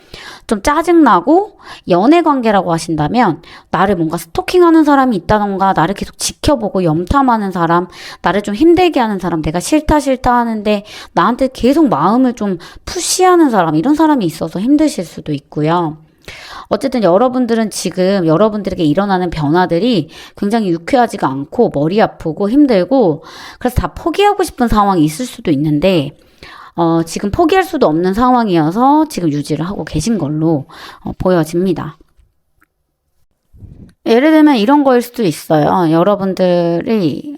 좀 짜증나고, 연애 관계라고 하신다면 나를 뭔가 스토킹하는 사람이 있다던가, 나를 계속 지켜보고 염탐하는 사람, 나를 좀 힘들게 하는 사람, 내가 싫다 하는데 나한테 계속 마음을 좀 푸시하는 사람, 이런 사람이 있어서 힘드실 수도 있고요. 어쨌든 여러분들은 지금 여러분들에게 일어나는 변화들이 굉장히 유쾌하지가 않고 머리 아프고 힘들고, 그래서 다 포기하고 싶은 상황이 있을 수도 있는데 지금 포기할 수도 없는 상황이어서 지금 유지를 하고 계신 걸로 보여집니다. 예를 들면 이런 거일 수도 있어요. 여러분들이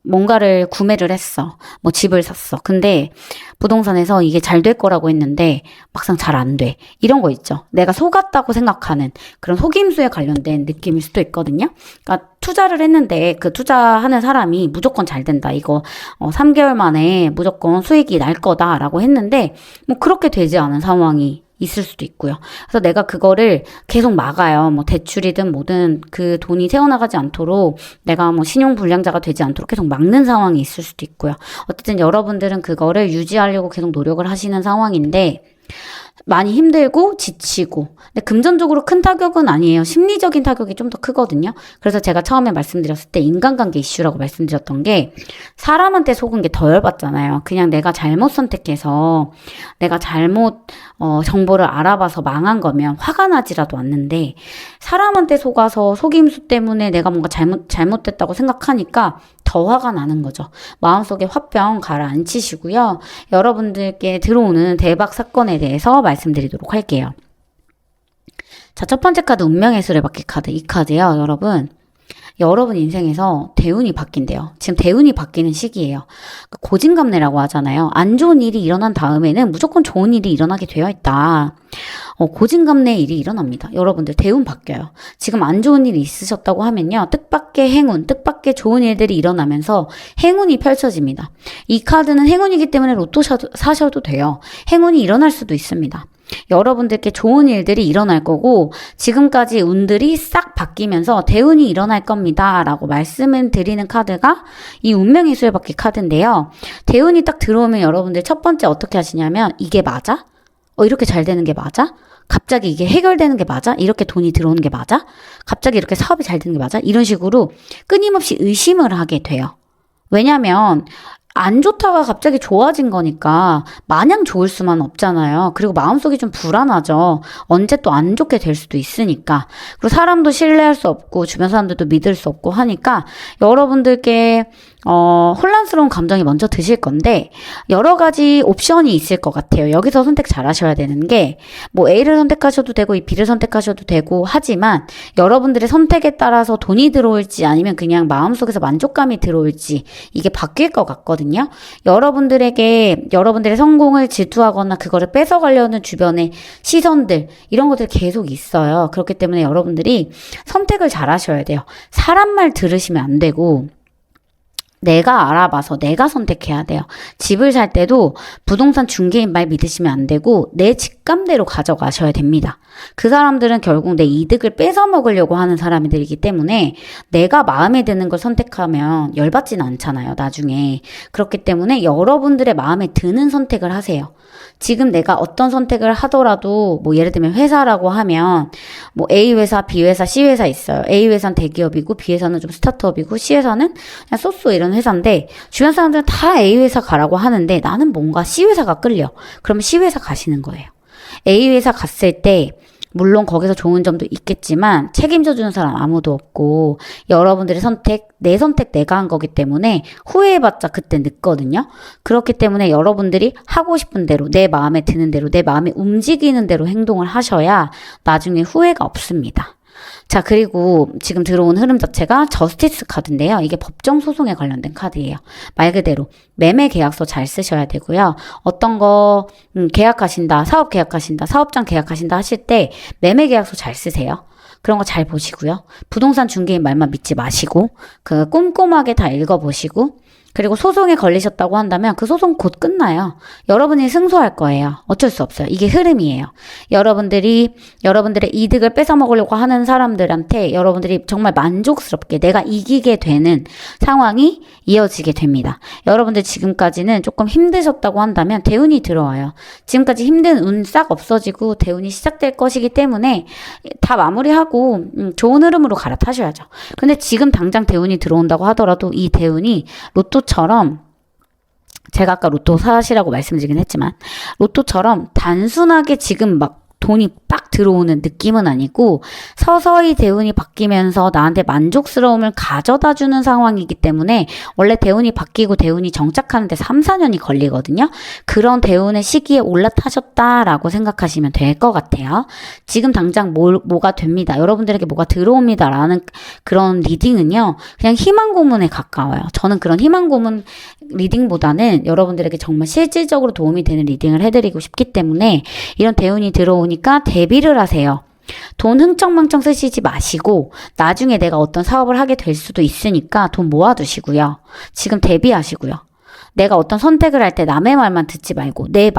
뭔가를 구매를 했어. 뭐 집을 샀어. 근데 부동산에서 이게 잘 될 거라고 했는데 막상 잘 안 돼. 이런 거 있죠. 내가 속았다고 생각하는 그런 속임수에 관련된 느낌일 수도 있거든요. 그러니까 투자를 했는데 그 투자하는 사람이 무조건 잘 된다. 이거 3개월 만에 무조건 수익이 날 거다라고 했는데 뭐 그렇게 되지 않은 상황이 있을 수도 있고요. 그래서 내가 그거를 계속 막아요. 뭐 대출이든 뭐든 그 돈이 새어나가지 않도록, 내가 뭐 신용불량자가 되지 않도록 계속 막는 상황이 있을 수도 있고요. 어쨌든 여러분들은 그거를 유지하려고 계속 노력을 하시는 상황인데 많이 힘들고 지치고, 근데 금전적으로 큰 타격은 아니에요. 심리적인 타격이 좀 더 크거든요. 그래서 제가 처음에 말씀드렸을 때 인간관계 이슈라고 말씀드렸던 게, 사람한테 속은 게 더 열받잖아요. 그냥 내가 잘못 선택해서 내가 잘못 정보를 알아봐서 망한 거면 화가 나지라도 않는데, 사람한테 속아서 속임수 때문에 내가 뭔가 잘못됐다고 생각하니까 더 더 화가 나는 거죠. 마음속에 화병 가라앉히시고요. 여러분들께 들어오는 대박 사건에 대해서 말씀드리도록 할게요. 자, 첫 번째 카드 운명의 수레바퀴 카드. 이 카드요, 여러분 인생에서 대운이 바뀐대요. 지금 대운이 바뀌는 시기예요. 고진감래라고 하잖아요. 안 좋은 일이 일어난 다음에는 무조건 좋은 일이 일어나게 되어 있다. 고진감래의 일이 일어납니다. 여러분들 대운 바뀌어요. 지금 안 좋은 일이 있으셨다고 하면요. 뜻밖의 행운, 뜻밖의 좋은 일들이 일어나면서 행운이 펼쳐집니다. 이 카드는 행운이기 때문에 로또 사셔도 돼요. 행운이 일어날 수도 있습니다. 여러분들께 좋은 일들이 일어날 거고 지금까지 운들이 싹 바뀌면서 대운이 일어날 겁니다 라고 말씀을 드리는 카드가 이 운명의 수레바퀴 카드인데요. 대운이 딱 들어오면 여러분들 첫 번째 어떻게 하시냐면 이게 맞아? 이렇게 잘 되는 게 맞아? 갑자기 이게 해결되는 게 맞아? 이렇게 돈이 들어오는 게 맞아? 갑자기 이렇게 사업이 잘 되는 게 맞아? 이런 식으로 끊임없이 의심을 하게 돼요. 왜냐면 안 좋다가 갑자기 좋아진 거니까 마냥 좋을 수만 없잖아요. 그리고 마음속이 좀 불안하죠. 언제 또 안 좋게 될 수도 있으니까. 그리고 사람도 신뢰할 수 없고 주변 사람들도 믿을 수 없고 하니까 여러분들께 혼란스러운 감정이 먼저 드실 건데 여러 가지 옵션이 있을 것 같아요. 여기서 선택 잘 하셔야 되는 게 뭐 A를 선택하셔도 되고 B를 선택하셔도 되고 하지만 여러분들의 선택에 따라서 돈이 들어올지 아니면 그냥 마음속에서 만족감이 들어올지 이게 바뀔 것 같거든요. 여러분들에게 여러분들의 성공을 질투하거나 그거를 뺏어가려는 주변의 시선들 이런 것들이 계속 있어요. 그렇기 때문에 여러분들이 선택을 잘 하셔야 돼요. 사람 말 들으시면 안 되고 내가 알아봐서 내가 선택해야 돼요. 집을 살 때도 부동산 중개인 말 믿으시면 안 되고 내 직감대로 가져가셔야 됩니다. 그 사람들은 결국 내 이득을 뺏어 먹으려고 하는 사람들이기 때문에 내가 마음에 드는 걸 선택하면 열받지는 않잖아요, 나중에. 그렇기 때문에 여러분들의 마음에 드는 선택을 하세요. 지금 내가 어떤 선택을 하더라도 뭐 예를 들면 회사라고 하면 뭐 A 회사, B 회사, C 회사 있어요. A 회사는 대기업이고 B 회사는 좀 스타트업이고 C 회사는 그냥 쏘쏘 이런 회사인데 주변 사람들은 다 A 회사 가라고 하는데 나는 뭔가 C 회사가 끌려. 그러면 C 회사 가시는 거예요. A 회사 갔을 때 물론 거기서 좋은 점도 있겠지만 책임져 주는 사람 아무도 없고 여러분들의 선택, 내 선택 내가 한 거기 때문에 후회해봤자 그때 늦거든요. 그렇기 때문에 여러분들이 하고 싶은 대로 내 마음에 드는 대로 내 마음이 움직이는 대로 행동을 하셔야 나중에 후회가 없습니다. 자, 그리고 지금 들어온 흐름 자체가 저스티스 카드인데요. 이게 법정 소송에 관련된 카드예요. 말 그대로 매매 계약서 잘 쓰셔야 되고요. 어떤 거 계약하신다, 사업 계약하신다, 사업장 계약하신다 하실 때 매매 계약서 잘 쓰세요. 그런 거 잘 보시고요. 부동산 중개인 말만 믿지 마시고 그 꼼꼼하게 다 읽어보시고 그리고 소송에 걸리셨다고 한다면 그 소송 곧 끝나요. 여러분이 승소할 거예요. 어쩔 수 없어요. 이게 흐름이에요. 여러분들의 이득을 뺏어먹으려고 하는 사람들한테 여러분들이 정말 만족스럽게 내가 이기게 되는 상황이 이어지게 됩니다. 여러분들 지금까지는 조금 힘드셨다고 한다면 대운이 들어와요. 지금까지 힘든 운 싹 없어지고 대운이 시작될 것이기 때문에 다 마무리하고 좋은 흐름으로 갈아타셔야죠. 근데 지금 당장 대운이 들어온다고 하더라도 이 대운이 로또처럼 제가 아까 로또 사시라고 말씀드리긴 했지만 로또처럼 단순하게 지금 막 돈이 빡 들어오는 느낌은 아니고 서서히 대운이 바뀌면서 나한테 만족스러움을 가져다주는 상황이기 때문에 원래 대운이 바뀌고 대운이 정착하는데 3, 4년이 걸리거든요. 그런 대운의 시기에 올라타셨다라고 생각하시면 될 것 같아요. 지금 당장 뭐가 됩니다. 여러분들에게 뭐가 들어옵니다라는 그런 리딩은요. 그냥 희망 고문에 가까워요. 저는 그런 희망 고문 리딩보다는 여러분들에게 정말 실질적으로 도움이 되는 리딩을 해드리고 싶기 때문에 이런 대운이 들어오니까 대비를 하세요. 돈 흥청망청 쓰시지 마시고 나중에 내가 어떤 사업을 하게 될 수도 있으니까 돈 모아두시고요. 지금 대비하시고요. 내가 어떤 선택을 할 때 남의 말만 듣지 말고 내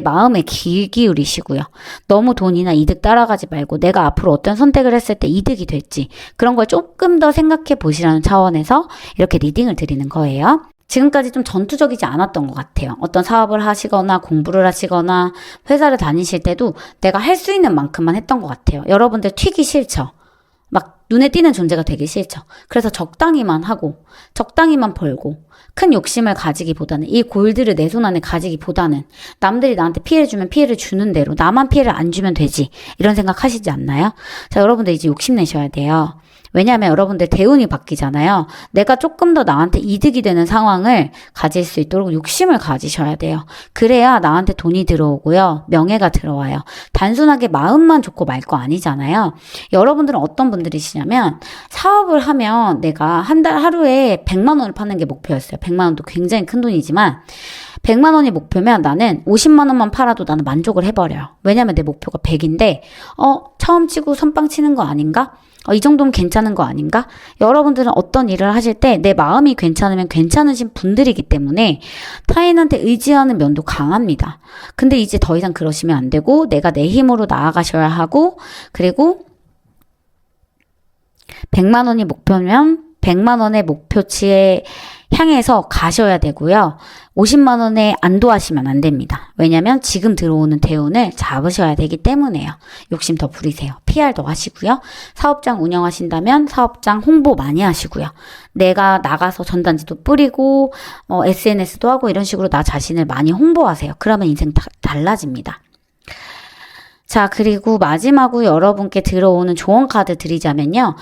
마음에 귀 기울이시고요. 너무 돈이나 이득 따라가지 말고 내가 앞으로 어떤 선택을 했을 때 이득이 될지 그런 걸 조금 더 생각해 보시라는 차원에서 이렇게 리딩을 드리는 거예요. 지금까지 좀 전투적이지 않았던 것 같아요. 어떤 사업을 하시거나 공부를 하시거나 회사를 다니실 때도 내가 할 수 있는 만큼만 했던 것 같아요. 여러분들 튀기 싫죠? 막 눈에 띄는 존재가 되기 싫죠? 그래서 적당히만 하고 적당히만 벌고 큰 욕심을 가지기보다는 이 골드를 내 손 안에 가지기보다는 남들이 나한테 피해를 주면 피해를 주는 대로 나만 피해를 안 주면 되지 이런 생각 하시지 않나요? 자, 여러분들 이제 욕심내셔야 돼요. 왜냐하면 여러분들 대운이 바뀌잖아요. 내가 조금 더 나한테 이득이 되는 상황을 가질 수 있도록 욕심을 가지셔야 돼요. 그래야 나한테 돈이 들어오고요. 명예가 들어와요. 단순하게 마음만 좋고 말 거 아니잖아요. 여러분들은 어떤 분들이시냐면 사업을 하면 내가 한 달 하루에 100만 원을 파는 게 목표였어요. 100만 원도 굉장히 큰 돈이지만 100만 원이 목표면 나는 50만 원만 팔아도 나는 만족을 해버려요. 왜냐면 내 목표가 100인데 처음 치고 선빵 치는 거 아닌가? 이 정도면 괜찮은 거 아닌가? 여러분들은 어떤 일을 하실 때 내 마음이 괜찮으면 괜찮으신 분들이기 때문에 타인한테 의지하는 면도 강합니다. 근데 이제 더 이상 그러시면 안 되고 내가 내 힘으로 나아가셔야 하고 그리고 100만 원이 목표면 100만 원의 목표치에 향해서 가셔야 되고요. 50만 원에 안도하시면 안 됩니다. 왜냐면 지금 들어오는 대운을 잡으셔야 되기 때문에요. 욕심 더 부리세요. PR 더 하시고요. 사업장 운영하신다면 사업장 홍보 많이 하시고요. 내가 나가서 전단지도 뿌리고 SNS도 하고 이런 식으로 나 자신을 많이 홍보하세요. 그러면 인생 달라집니다. 자, 그리고 마지막으로 여러분께 들어오는 조언 카드 드리자면요.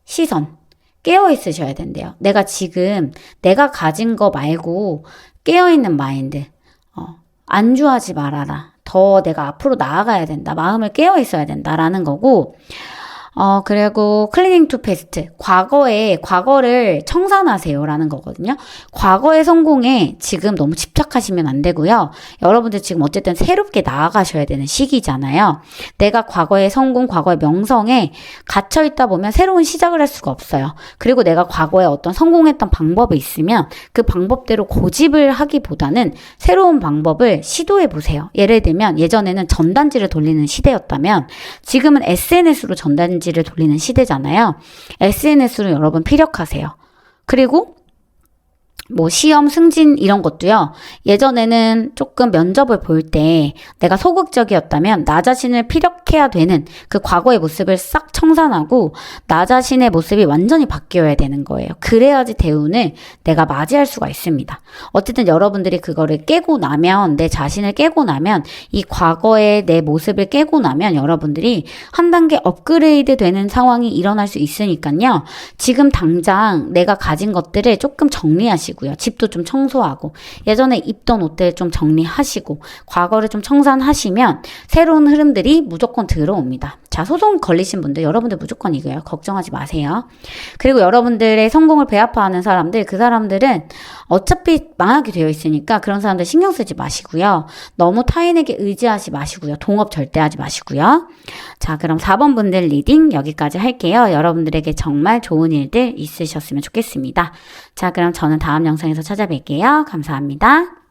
시선. 깨어 있으셔야 된대요. 내가 지금 내가 가진 거 말고 깨어있는 마인드. 안주하지 말아라. 더 내가 앞으로 나아가야 된다. 마음을 깨어 있어야 된다라는 거고 그리고 클리닝 투 패스트. 과거를 청산하세요라는 거거든요. 과거의 성공에 지금 너무 집착하시면 안 되고요. 여러분들 지금 어쨌든 새롭게 나아가셔야 되는 시기잖아요. 내가 과거의 성공, 과거의 명성에 갇혀있다 보면 새로운 시작을 할 수가 없어요. 그리고 내가 과거에 어떤 성공했던 방법이 있으면 그 방법대로 고집을 하기보다는 새로운 방법을 시도해 보세요. 예를 들면 예전에는 전단지를 돌리는 시대였다면 지금은 SNS로 전단지를 돌리는 시대잖아요. SNS로 여러분 피력하세요. 그리고 시험 승진 이런 것도요. 예전에는 조금 면접을 볼 때 내가 소극적이었다면 나 자신을 피력해야 되는 그 과거의 모습을 싹 청산하고 나 자신의 모습이 완전히 바뀌어야 되는 거예요. 그래야지 대운을 내가 맞이할 수가 있습니다. 어쨌든 여러분들이 그거를 깨고 나면 내 자신을 깨고 나면 이 과거의 내 모습을 깨고 나면 여러분들이 한 단계 업그레이드 되는 상황이 일어날 수 있으니까요. 지금 당장 내가 가진 것들을 조금 정리하시고 집도 좀 청소하고 예전에 입던 옷들 좀 정리하시고 과거를 좀 청산하시면 새로운 흐름들이 무조건 들어옵니다. 자, 소송 걸리신 분들 여러분들 무조건 이겨요. 걱정하지 마세요. 그리고 여러분들의 성공을 배아파하는 사람들 그 사람들은 어차피 망하게 되어 있으니까 그런 사람들 신경 쓰지 마시고요. 너무 타인에게 의지하지 마시고요. 동업 절대 하지 마시고요. 자, 그럼 4번 분들 리딩 여기까지 할게요. 여러분들에게 정말 좋은 일들 있으셨으면 좋겠습니다. 자, 그럼 저는 다음 영상에서 찾아뵐게요. 감사합니다.